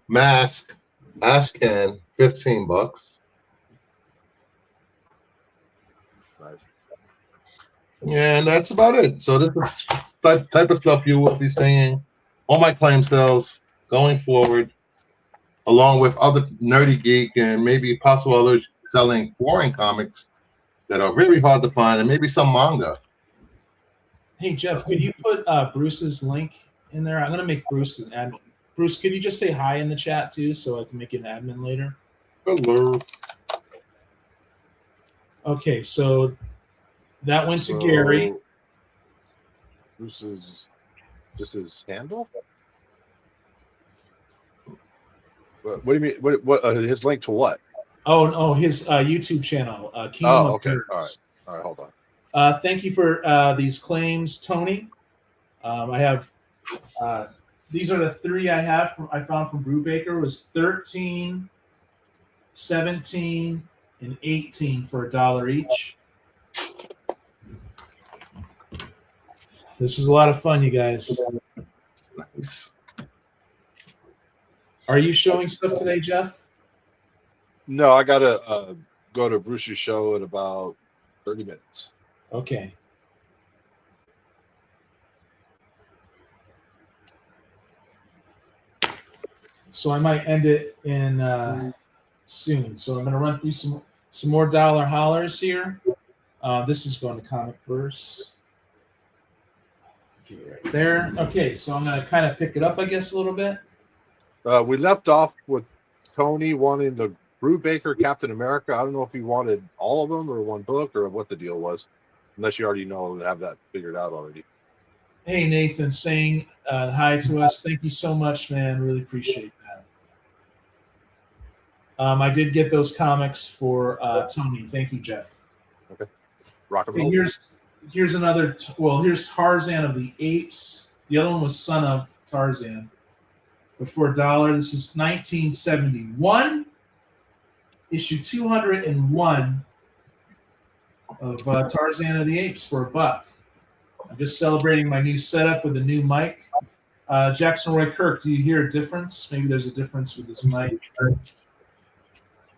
Mask, Ashcan, $15. Nice. And that's about it. So this is type of stuff you will be seeing on my claim sales going forward, along with other Nerdy Geek and maybe possible others selling foreign comics that are really hard to find, and maybe some manga. Hey, Jeff, could you put Bruce's link in there? I'm going to make Bruce an admin. Bruce, could you just say hi in the chat, too, so I can make you an admin later? Hello. Okay, so that went to Gary. Bruce's, just his handle? What do you mean? What his link to what? Oh, his YouTube channel. Kingdom of okay. Nerds. All right, hold on. Thank you for these claims, Tony. I have these are the three I found from Brubaker. It was 13, 17, and 18 for $1 each. This is a lot of fun, you guys. Nice. Are you showing stuff today, Jeff? No, I gotta go to Bruce's show in about 30 minutes. Okay. So I might end it in soon. So I'm going to run through some more dollar hollers here. This is going to Comic Verse. Okay, right there. Okay, so I'm going to kind of pick it up, I guess, a little bit. We left off with Tony wanting the Brubaker Captain America. I don't know if he wanted all of them or one book or what the deal was, unless you already have that figured out already. Hey, Nathan, saying hi to us. Thank you so much, man. Really appreciate that. I did get those comics for Tony. Thank you, Jeff. Okay. Rock and Okay, roll. here's another. Here's Tarzan of the Apes. The other one was Son of Tarzan. But for $1, this is 1971, issue 201 of Tarzan of the Apes for $1. I'm just celebrating my new setup with a new mic. Jackson Roy Kirk, do you hear a difference? Maybe there's a difference with this mic.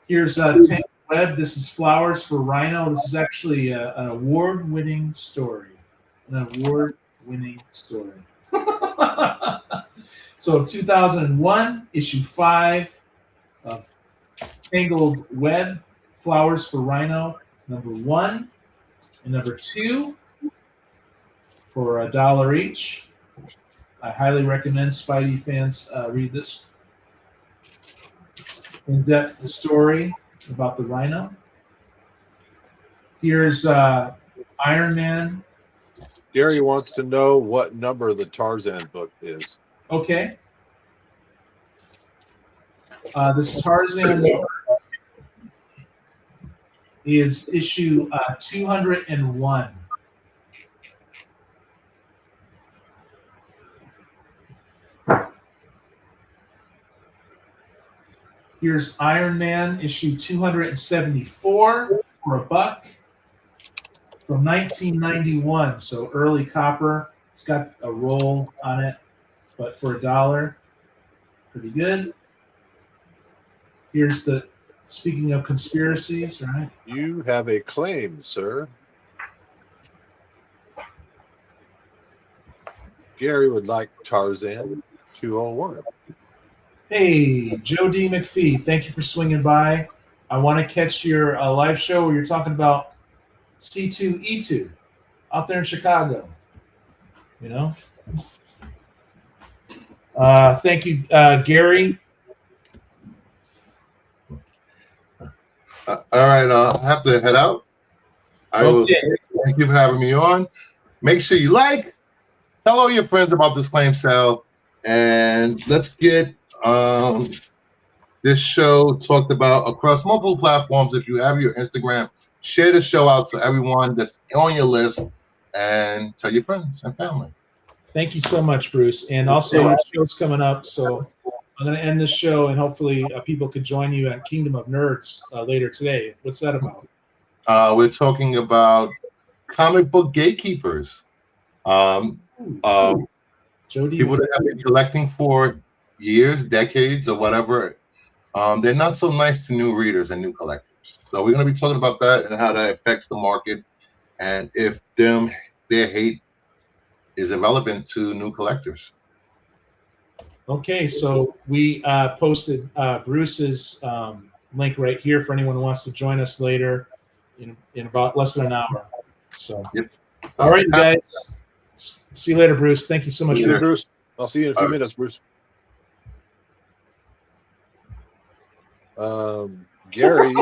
Here's Tank Webb. This is Flowers for Rhino. This is actually an award-winning story. An award-winning story. So 2001, issue 5 of Tangled Web, Flowers for Rhino, number 1, and number 2 for $1 each. I highly recommend Spidey fans read this in-depth story about the Rhino. Here's Iron Man. Gary wants to know what number the Tarzan book is. Okay. This Tarzan is issue 201. Here's Iron Man issue 274 for $1 from 1991. So early copper. It's got a roll on it, but for $1, pretty good. Here's the, speaking of conspiracies, right? You have a claim, sir. Gary would like Tarzan 201. Hey, Joe D. McPhee, thank you for swinging by. I want to catch your live show where you're talking about C2E2 out there in Chicago. You know? Thank you, Gary. All right, I have to head out. I will thank you for having me on. Make sure you like, tell all your friends about this claim sale, and let's get this show talked about across multiple platforms. If you have your Instagram, share the show out to everyone that's on your list, and tell your friends and family. Thank you so much, Bruce. And also, your show's coming up, so I'm going to end this show, and hopefully people could join you at Kingdom of Nerds later today. What's that about? We're talking about comic book gatekeepers. People that have been collecting for years, decades, or whatever. They're not so nice to new readers and new collectors. So we're going to be talking about that and how that affects the market, and if their hate is irrelevant to new collectors. Okay, so we posted Bruce's link right here for anyone who wants to join us later in about less than an hour. So, yep. All right, guys. See you later, Bruce. Thank you so much. For Bruce. I'll see you in a few minutes, Bruce. Gary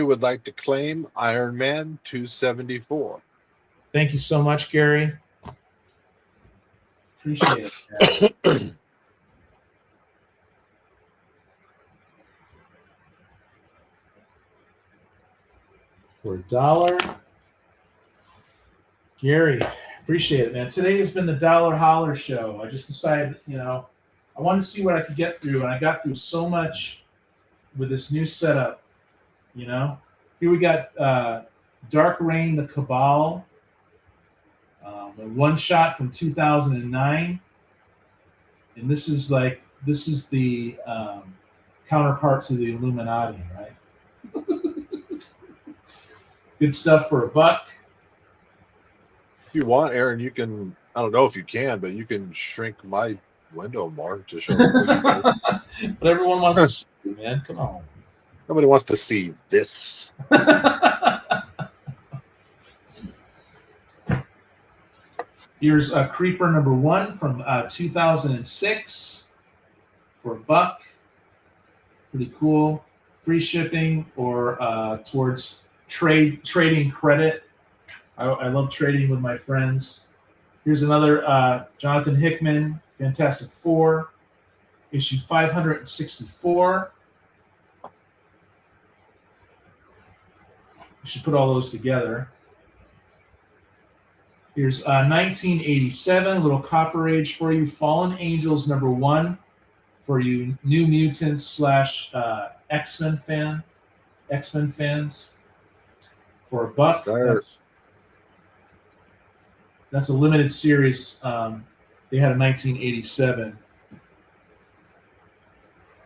would like to claim Iron Man 274. Thank you so much, Gary. Appreciate it. For $1, Gary, appreciate it, man. Today has been the Dollar Holler show. I just decided, I wanted to see what I could get through, and I got through so much with this new setup. Here we got Dark Reign, the Cabal, a one shot from 2009, and this is the counterpart to the Illuminati, right? Good stuff for $1. If you want, Aaron, you can. I don't know if you can, but you can shrink my window more to show. But everyone wants to see you, man. Come on. Nobody wants to see this. Here's a Creeper number 1 from 2006 for $1. Pretty cool. Free shipping or towards trading credit. I love trading with my friends. Here's another Jonathan Hickman, Fantastic Four, issue 564. We should put all those together. Here's 1987, a little Copper Age for you. Fallen Angels number 1 for you New Mutants / X-Men fans. For $1. That's a limited series. They had a 1987.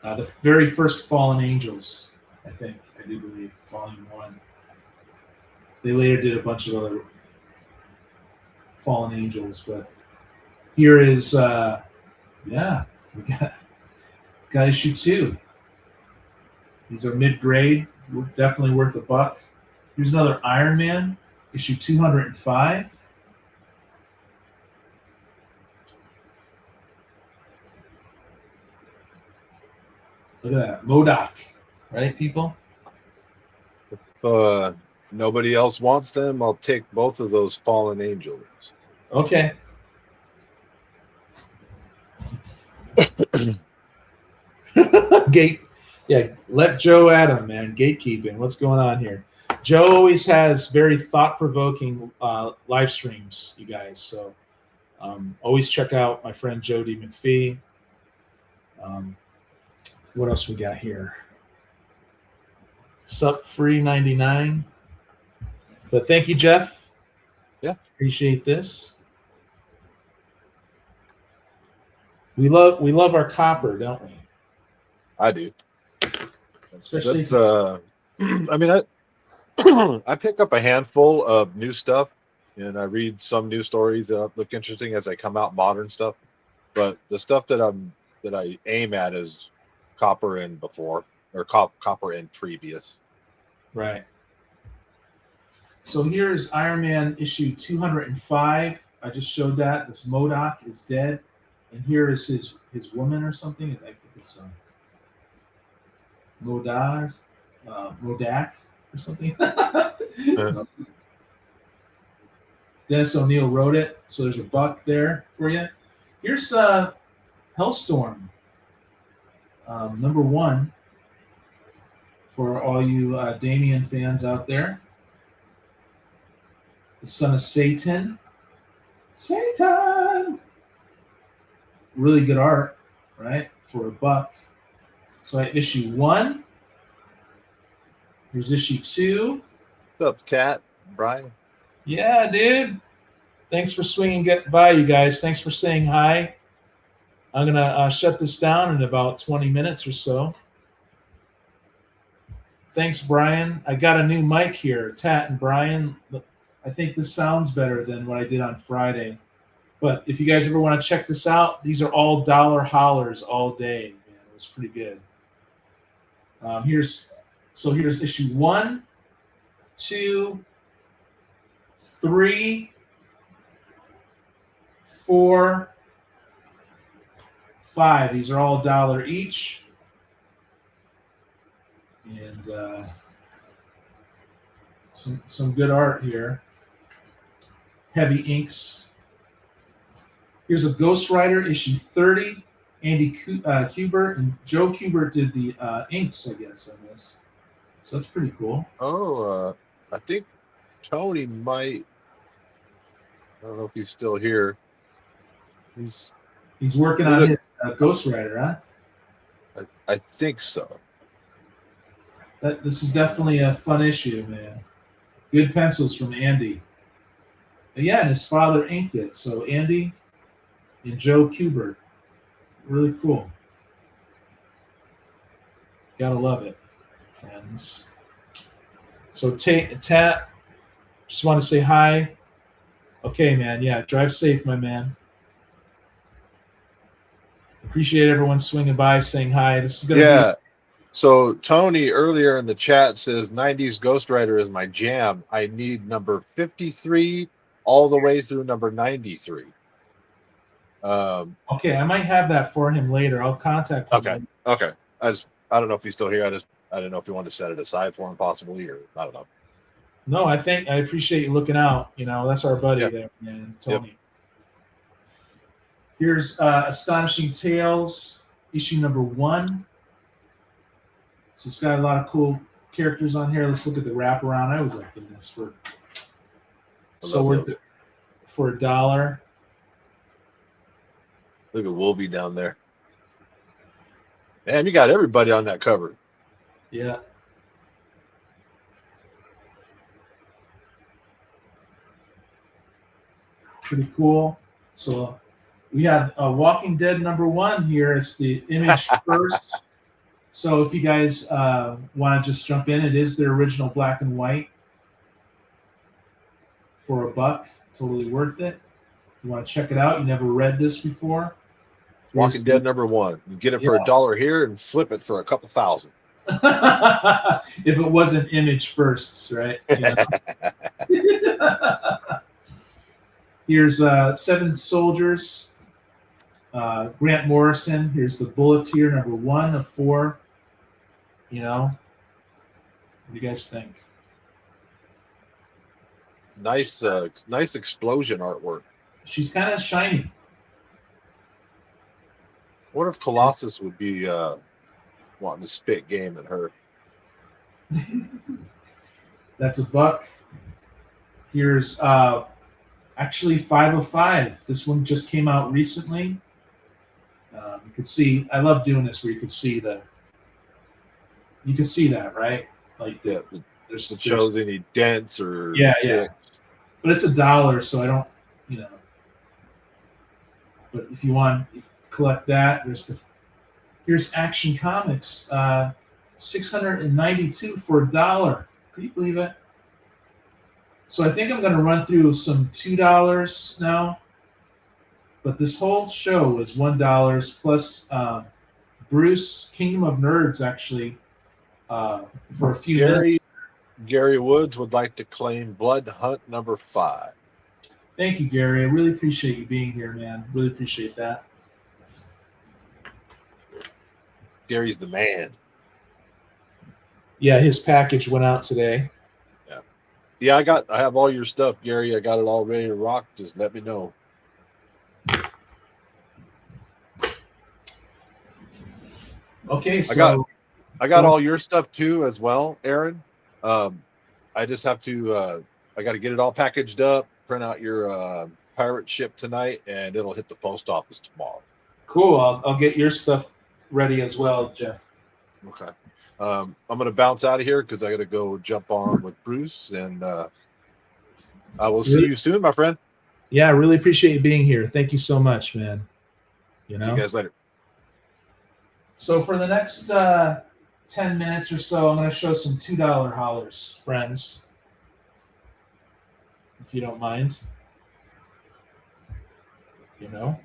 The very first Fallen Angels, I do believe, volume 1. They later did a bunch of other Fallen Angels, but Here is we got issue 2. These are mid-grade, definitely worth $1. Here's another Iron Man, issue 205. Look at that, MODOK, right, people? Nobody else wants them, I'll take both of those fallen angels. Okay. Gate, yeah. Let Joe at him, man. Gatekeeping. What's going on here? Joe always has very thought-provoking live streams, you guys. So always check out my friend Joe D. McPhee. What else we got here? Sup free 99. But thank you, Jeff. Yeah, appreciate this. We love our copper, don't we? I do. Especially. That's, I mean, I pick up a handful of new stuff, and I read some news stories that look interesting as I come out, modern stuff. But the stuff that I aim at is copper and before, or copper and previous. Right. So here's Iron Man issue 205. I just showed that. This MODOK is dead. And here is his woman or something. I think it's Modak or something. Dennis O'Neil wrote it. So there's $1 there for you. Here's Hellstorm, #1 for all you Damien fans out there. The son of Satan. Satan! Really good art, right? For $1. So I have issue 1. Here's issue 2. What's up, Cat? Brian? Yeah, dude. Thanks for swinging by, you guys. Thanks for saying hi. I'm going to shut this down in about 20 minutes or so. Thanks, Brian. I got a new mic here. Tat and Brian, I think this sounds better than what I did on Friday. But if you guys ever want to check this out, these are all dollar hollers all day. Man, it was pretty good. Here's issue 1, 2, 3, 4, 5. These are all $1 each. And some good art here. Heavy inks. Here's a Ghost Rider issue 30. Andy Kubert and Joe Kubert did the inks, I guess, on this. So that's pretty cool. Oh, I think Tony might. I don't know if he's still here. He's working on his Ghost Rider, huh? I think so. This is definitely a fun issue, man. Good pencils from Andy. But yeah, and his father inked it. So Andy and Joe Kubert. Really cool. Gotta love it, friends. So Tat, just want to say hi. Okay, man. Yeah, drive safe, my man. Appreciate everyone swinging by, saying hi. This is gonna be. So Tony earlier in the chat says 90s Ghost Rider is my jam. I need number 53 all the way through number 93. Okay, I might have that for him later. I'll contact him. Okay. I don't know if he's still here. I didn't know if you wanted to set it aside for him possibly, or I don't know. No, I appreciate you looking out. You know, that's our buddy there, man, Tony. Yep. Here's Astonishing Tales, issue number 1. So it's got a lot of cool characters on here. Let's look at the wraparound. I always like doing this for worth it for $1. Look at Wolvie down there. Man, you got everybody on that cover. Yeah. Pretty cool. So we have Walking Dead #1 here. It's the image first. So if you guys want to just jump in, it is the original black and white for $1. Totally worth it. You want to check it out? You never read this before? Walking Dead #1. You get it for $1 here and flip it for a couple thousand. If it wasn't image firsts, right? Here's 7 Soldiers. Grant Morrison. Here's the Bulleteer #1 of 4. You know, what do you guys think? Nice explosion artwork. She's kind of shiny. What if Colossus would be wanting to spit game at her? That's $1. Here's actually 5 of 5. This one just came out recently. You could see. I love doing this where you could see you can see that, right? Like it shows any dents or ticks. Yeah. But it's $1, so I don't, you know. But if you want to collect that, here's Action Comics, 692 for $1. Can you believe it? So I think I'm going to run through some $2 now. But this whole show was $1 plus Bruce Kingdom of Nerds actually for a few minutes. Gary Woods would like to claim Blood Hunt #5. Thank you, Gary. I really appreciate you being here, man. Really appreciate that. Gary's the man. Yeah, his package went out today. Yeah, I have all your stuff, Gary. I got it all ready to rock. Just let me know. Okay, so I got all your stuff too as well, Aaron. I just have to I got to get it all packaged up, print out your pirate ship tonight, and it'll hit the post office tomorrow. Cool. I'll get your stuff ready as well, Jeff. Okay. I'm gonna bounce out of here because I got to go jump on with Bruce, and I will see you soon, my friend. Yeah, I really appreciate you being here. Thank you so much, man. You know. See you guys later. So for the next 10 minutes or so, I'm going to show some $2 hollers, friends, if you don't mind. You know?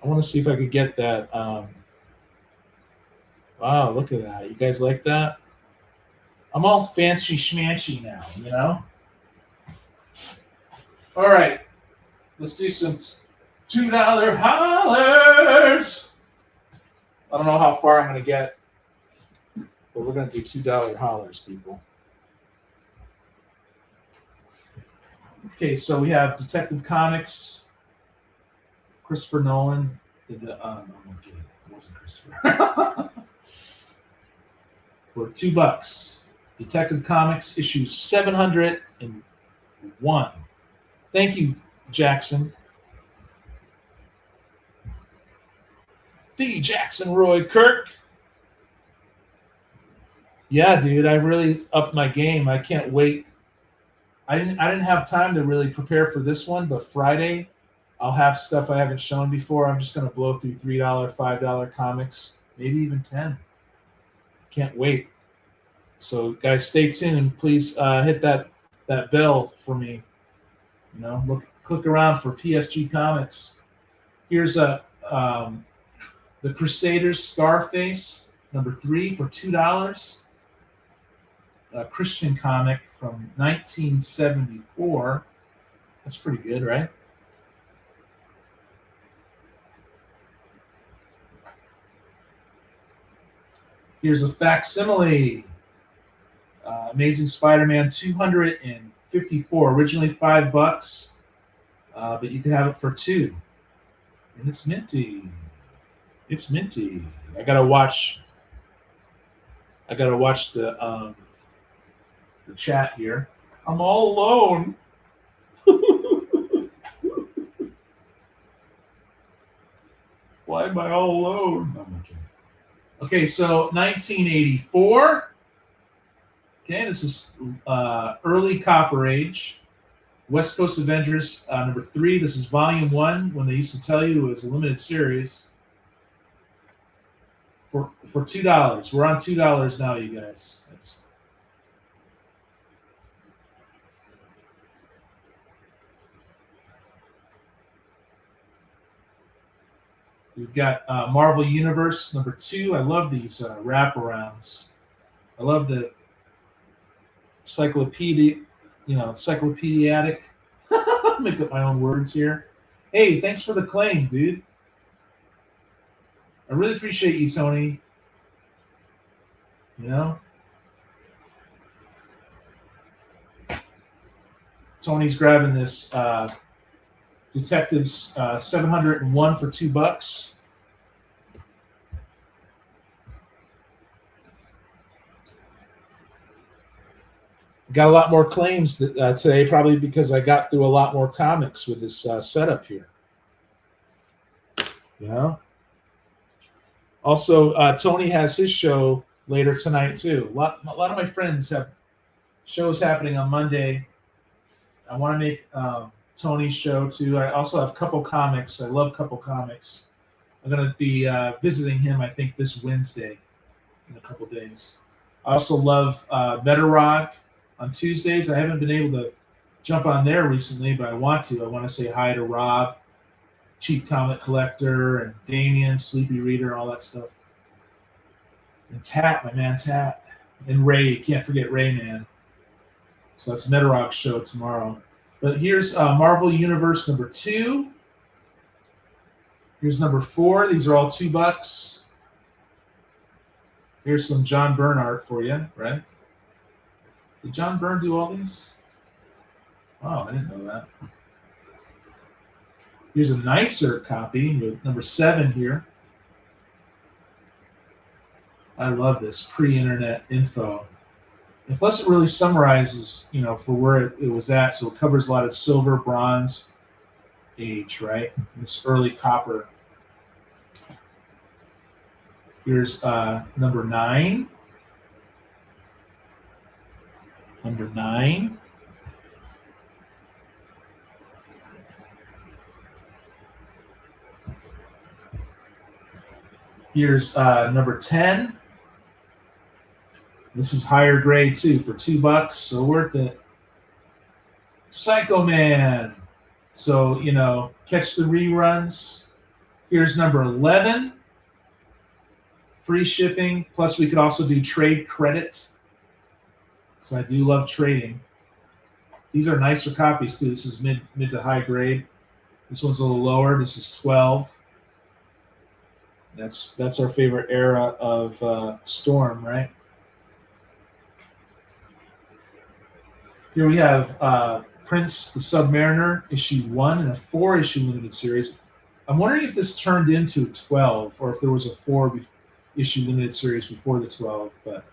I want to see if I could get that. Wow, look at that. You guys like that? I'm all fancy schmancy now, you know? All right. Let's do some $2 hollers. I don't know how far I'm going to get, but we're going to do $2 hollers, people. Okay, so we have Detective Comics. Christopher Nolan did the. I'm kidding. It wasn't Christopher. For $2, Detective Comics issue 701. Thank you, Jackson. D. Jackson Roy Kirk. Yeah, dude, I really upped my game. I can't wait. I didn't have time to really prepare for this one, but Friday I'll have stuff I haven't shown before. I'm just gonna blow through $3, $5 comics, maybe even 10. Can't wait. So guys, stay tuned. Please hit that bell for me. You know, click around for PSG Comics. Here's the Crusaders Scarface #3 for $2. A Christian comic from 1974. That's pretty good, right? Here's a facsimile. Amazing Spider-Man 254. Originally $5, but you can have it for $2. And it's minty. It's minty. I gotta watch the chat here. I'm all alone. Why am I all alone? Okay, so 1984. Okay, this is early Copper Age. West Coast Avengers #3. This is Volume 1, when they used to tell you it was a limited series. For $2. We're on $2 now, you guys. We've got Marvel Universe #2. I love these wraparounds. I love the encyclopedic. Make up my own words here. Hey, thanks for the claim, dude. I really appreciate you, Tony. You know? Tony's grabbing this Detectives 701 for $2. Got a lot more claims today, probably because I got through a lot more comics with this setup here. You know? Also, Tony has his show later tonight, too. A lot of my friends have shows happening on Monday. I want to make Tony's show, too. I also have Couple Comics. I love Couple Comics. I'm going to be visiting him, I think, this Wednesday in a couple days. I also love Metarog on Tuesdays. I haven't been able to jump on there recently, but I want to. I want to say hi to Rob, Cheap Comic Collector, and Damien, Sleepy Reader, all that stuff. And Tat, my man Tat. And Ray. You can't forget Ray, man. So that's Metarog show tomorrow. But here's Marvel Universe #2. Here's #4. These are all $2. Here's some John Byrne art for you, right? Did John Byrne do all these? Oh, I didn't know that. Here's a nicer copy with #7 here. I love this pre-internet info. And plus, it really summarizes, for where it was at. So it covers a lot of silver, bronze age, right? This early copper. Here's #9. #9. Here's #10. This is higher grade too for $2, so worth it. Psycho Man. So, catch the reruns. Here's #11. Free shipping. Plus, we could also do trade credit. So I do love trading. These are nicer copies too. This is mid to high grade. This one's a little lower. This is 12. That's our favorite era of Storm, right? Here we have Prince the Submariner, issue 1 in a 4-issue limited series. I'm wondering if this turned into 12 or if there was a 4-issue limited series before the 12, but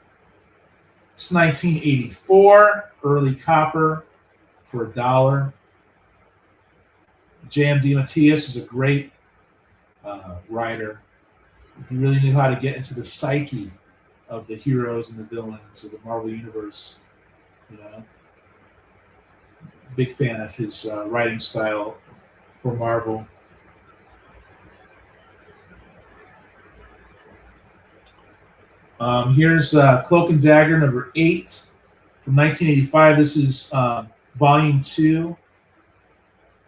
it's 1984, early copper for $1. J.M. DeMatteis is a great writer. He really knew how to get into the psyche of the heroes and the villains of the Marvel Universe. Big fan of his writing style for Marvel. Here's Cloak and Dagger #8 from 1985. This is volume 2.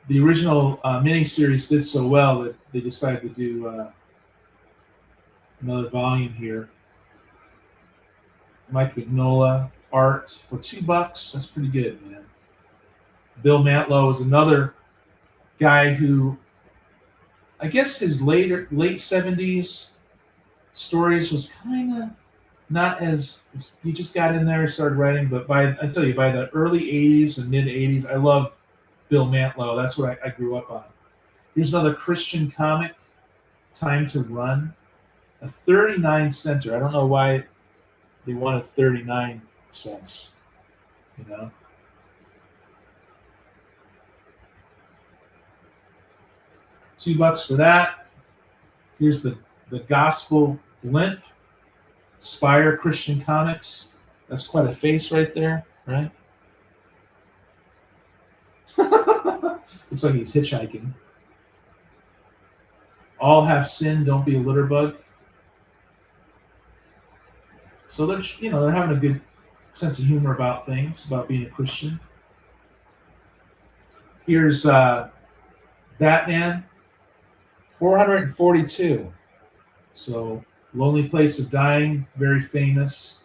The original miniseries did so well that they decided to do another volume here. Mike Mignola art for $2. That's pretty good, man. Bill Mantlo is another guy who, I guess his late 70s stories was kind of not as, he just got in there and started writing, but by the early 80s and mid 80s, I love Bill Mantlo. That's what I grew up on. Here's another Christian comic, Time to Run, a 39-center. I don't know why they wanted 39 cents, $2 for that. Here's the Gospel Blimp, Spire Christian Comics. That's quite a face right there, right? Looks like he's hitchhiking. All Have Sinned, Don't Be a Litter Bug. So they're having a good sense of humor about things, about being a Christian. Here's Batman, 442. So, Lonely Place of Dying, very famous.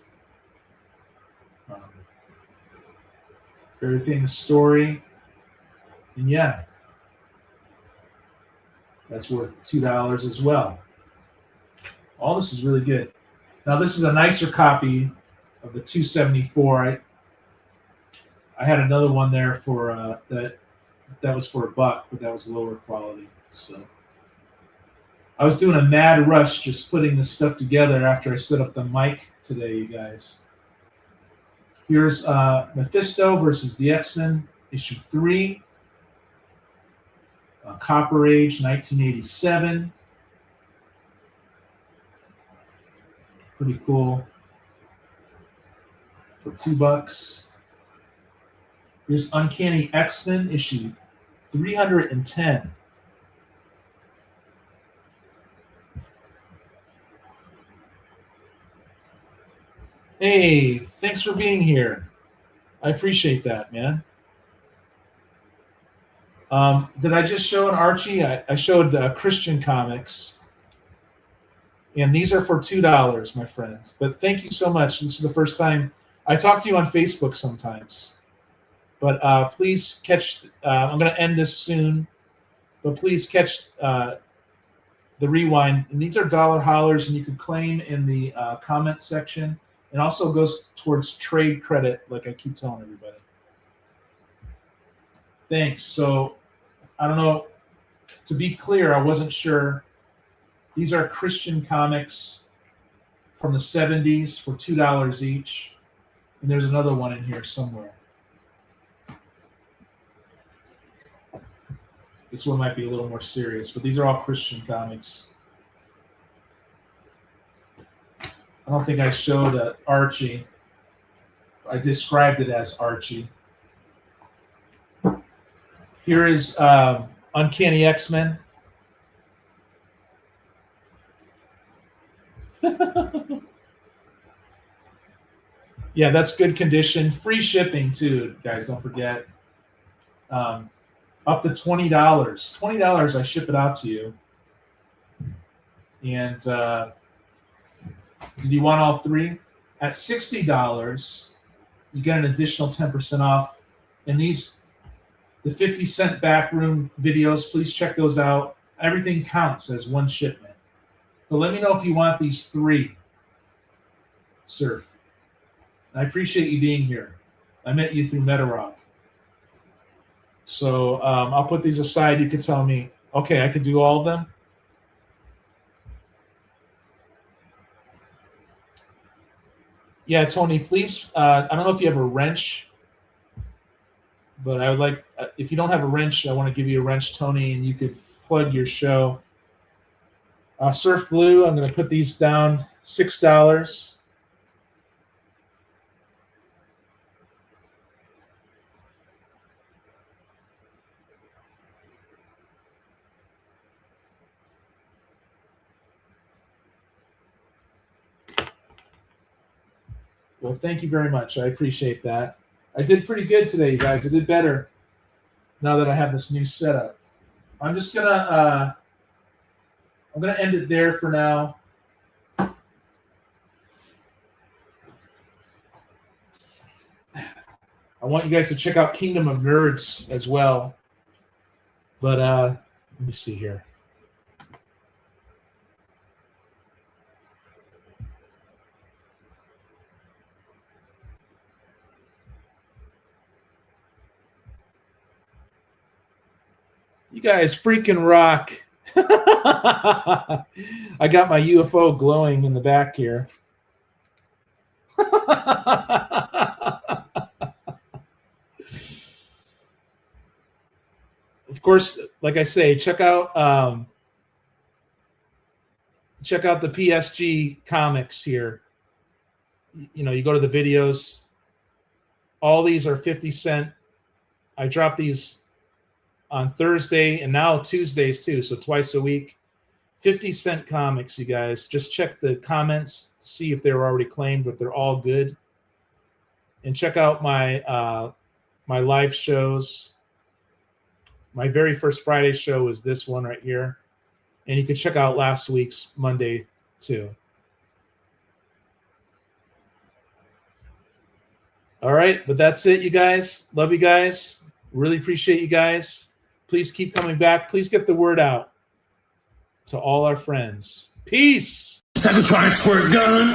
Very famous story. And yeah, that's worth $2 as well. All this is really good. Now, this is a nicer copy of the 274. I had another one there for that was for $1, but that was lower quality. So I was doing a mad rush just putting this stuff together after I set up the mic today, you guys. Here's Mephisto versus the X-Men, issue 3. Copper Age, 1987. Pretty cool. For $2. Here's Uncanny X-Men, issue 310. Hey, thanks for being here. I appreciate that, man. Did I just show an Archie? I showed Christian comics. And these are for $2, my friends. But thank you so much. This is the first time. I talk to you on Facebook sometimes. But please catch, I'm going to end this soon. But please catch the rewind. And these are dollar hollers, and you can claim in the comment section. It also goes towards trade credit, like I keep telling everybody. Thanks. So, I don't know. To be clear, I wasn't sure. These are Christian comics from the 70s for $2 each. And there's another one in here somewhere. This one might be a little more serious, but these are all Christian comics. I don't think I showed Archie. I described it as Archie. Here is Uncanny X-Men. Yeah, that's good condition. Free shipping too, guys. Don't forget. Up to $20. $20, I ship it out to you. And did you want all 3? At $60, you get an additional 10% off. And these, the 50-cent backroom videos, please check those out. Everything counts as one shipment. But let me know if you want these 3. Surf. I appreciate you being here. I met you through MetaRock. So I'll put these aside. You can tell me, okay, I could do all of them. Yeah, Tony, please. I don't know if you have a wrench, but I would like, if you don't have a wrench, I want to give you a wrench, Tony, and you could plug your show. Surf Blue, I'm going to put these down, $6. Well, thank you very much. I appreciate that. I did pretty good today, you guys. I did better now that I have this new setup. I'm just gonna end it there for now. I want you guys to check out Kingdom of Nerds as well. But let me see here. You guys freaking rock. I got my UFO glowing in the back here. Of course, like I say, check out the PSG comics here. You know, you go to the videos. All these are 50 cent. I drop these on Thursday and now Tuesdays too, so twice a week. 50-cent comics, you guys. Just check the comments to see if they were already claimed, but they're all good. And check out my my live shows. My very first Friday show is this one right here. And you can check out last week's Monday too. All right, but that's it, you guys. Love you guys. Really appreciate you guys. Please keep coming back. Please get the word out to all our friends. Peace. Psychotronic squirt gun.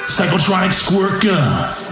Psychotronic squirt gun.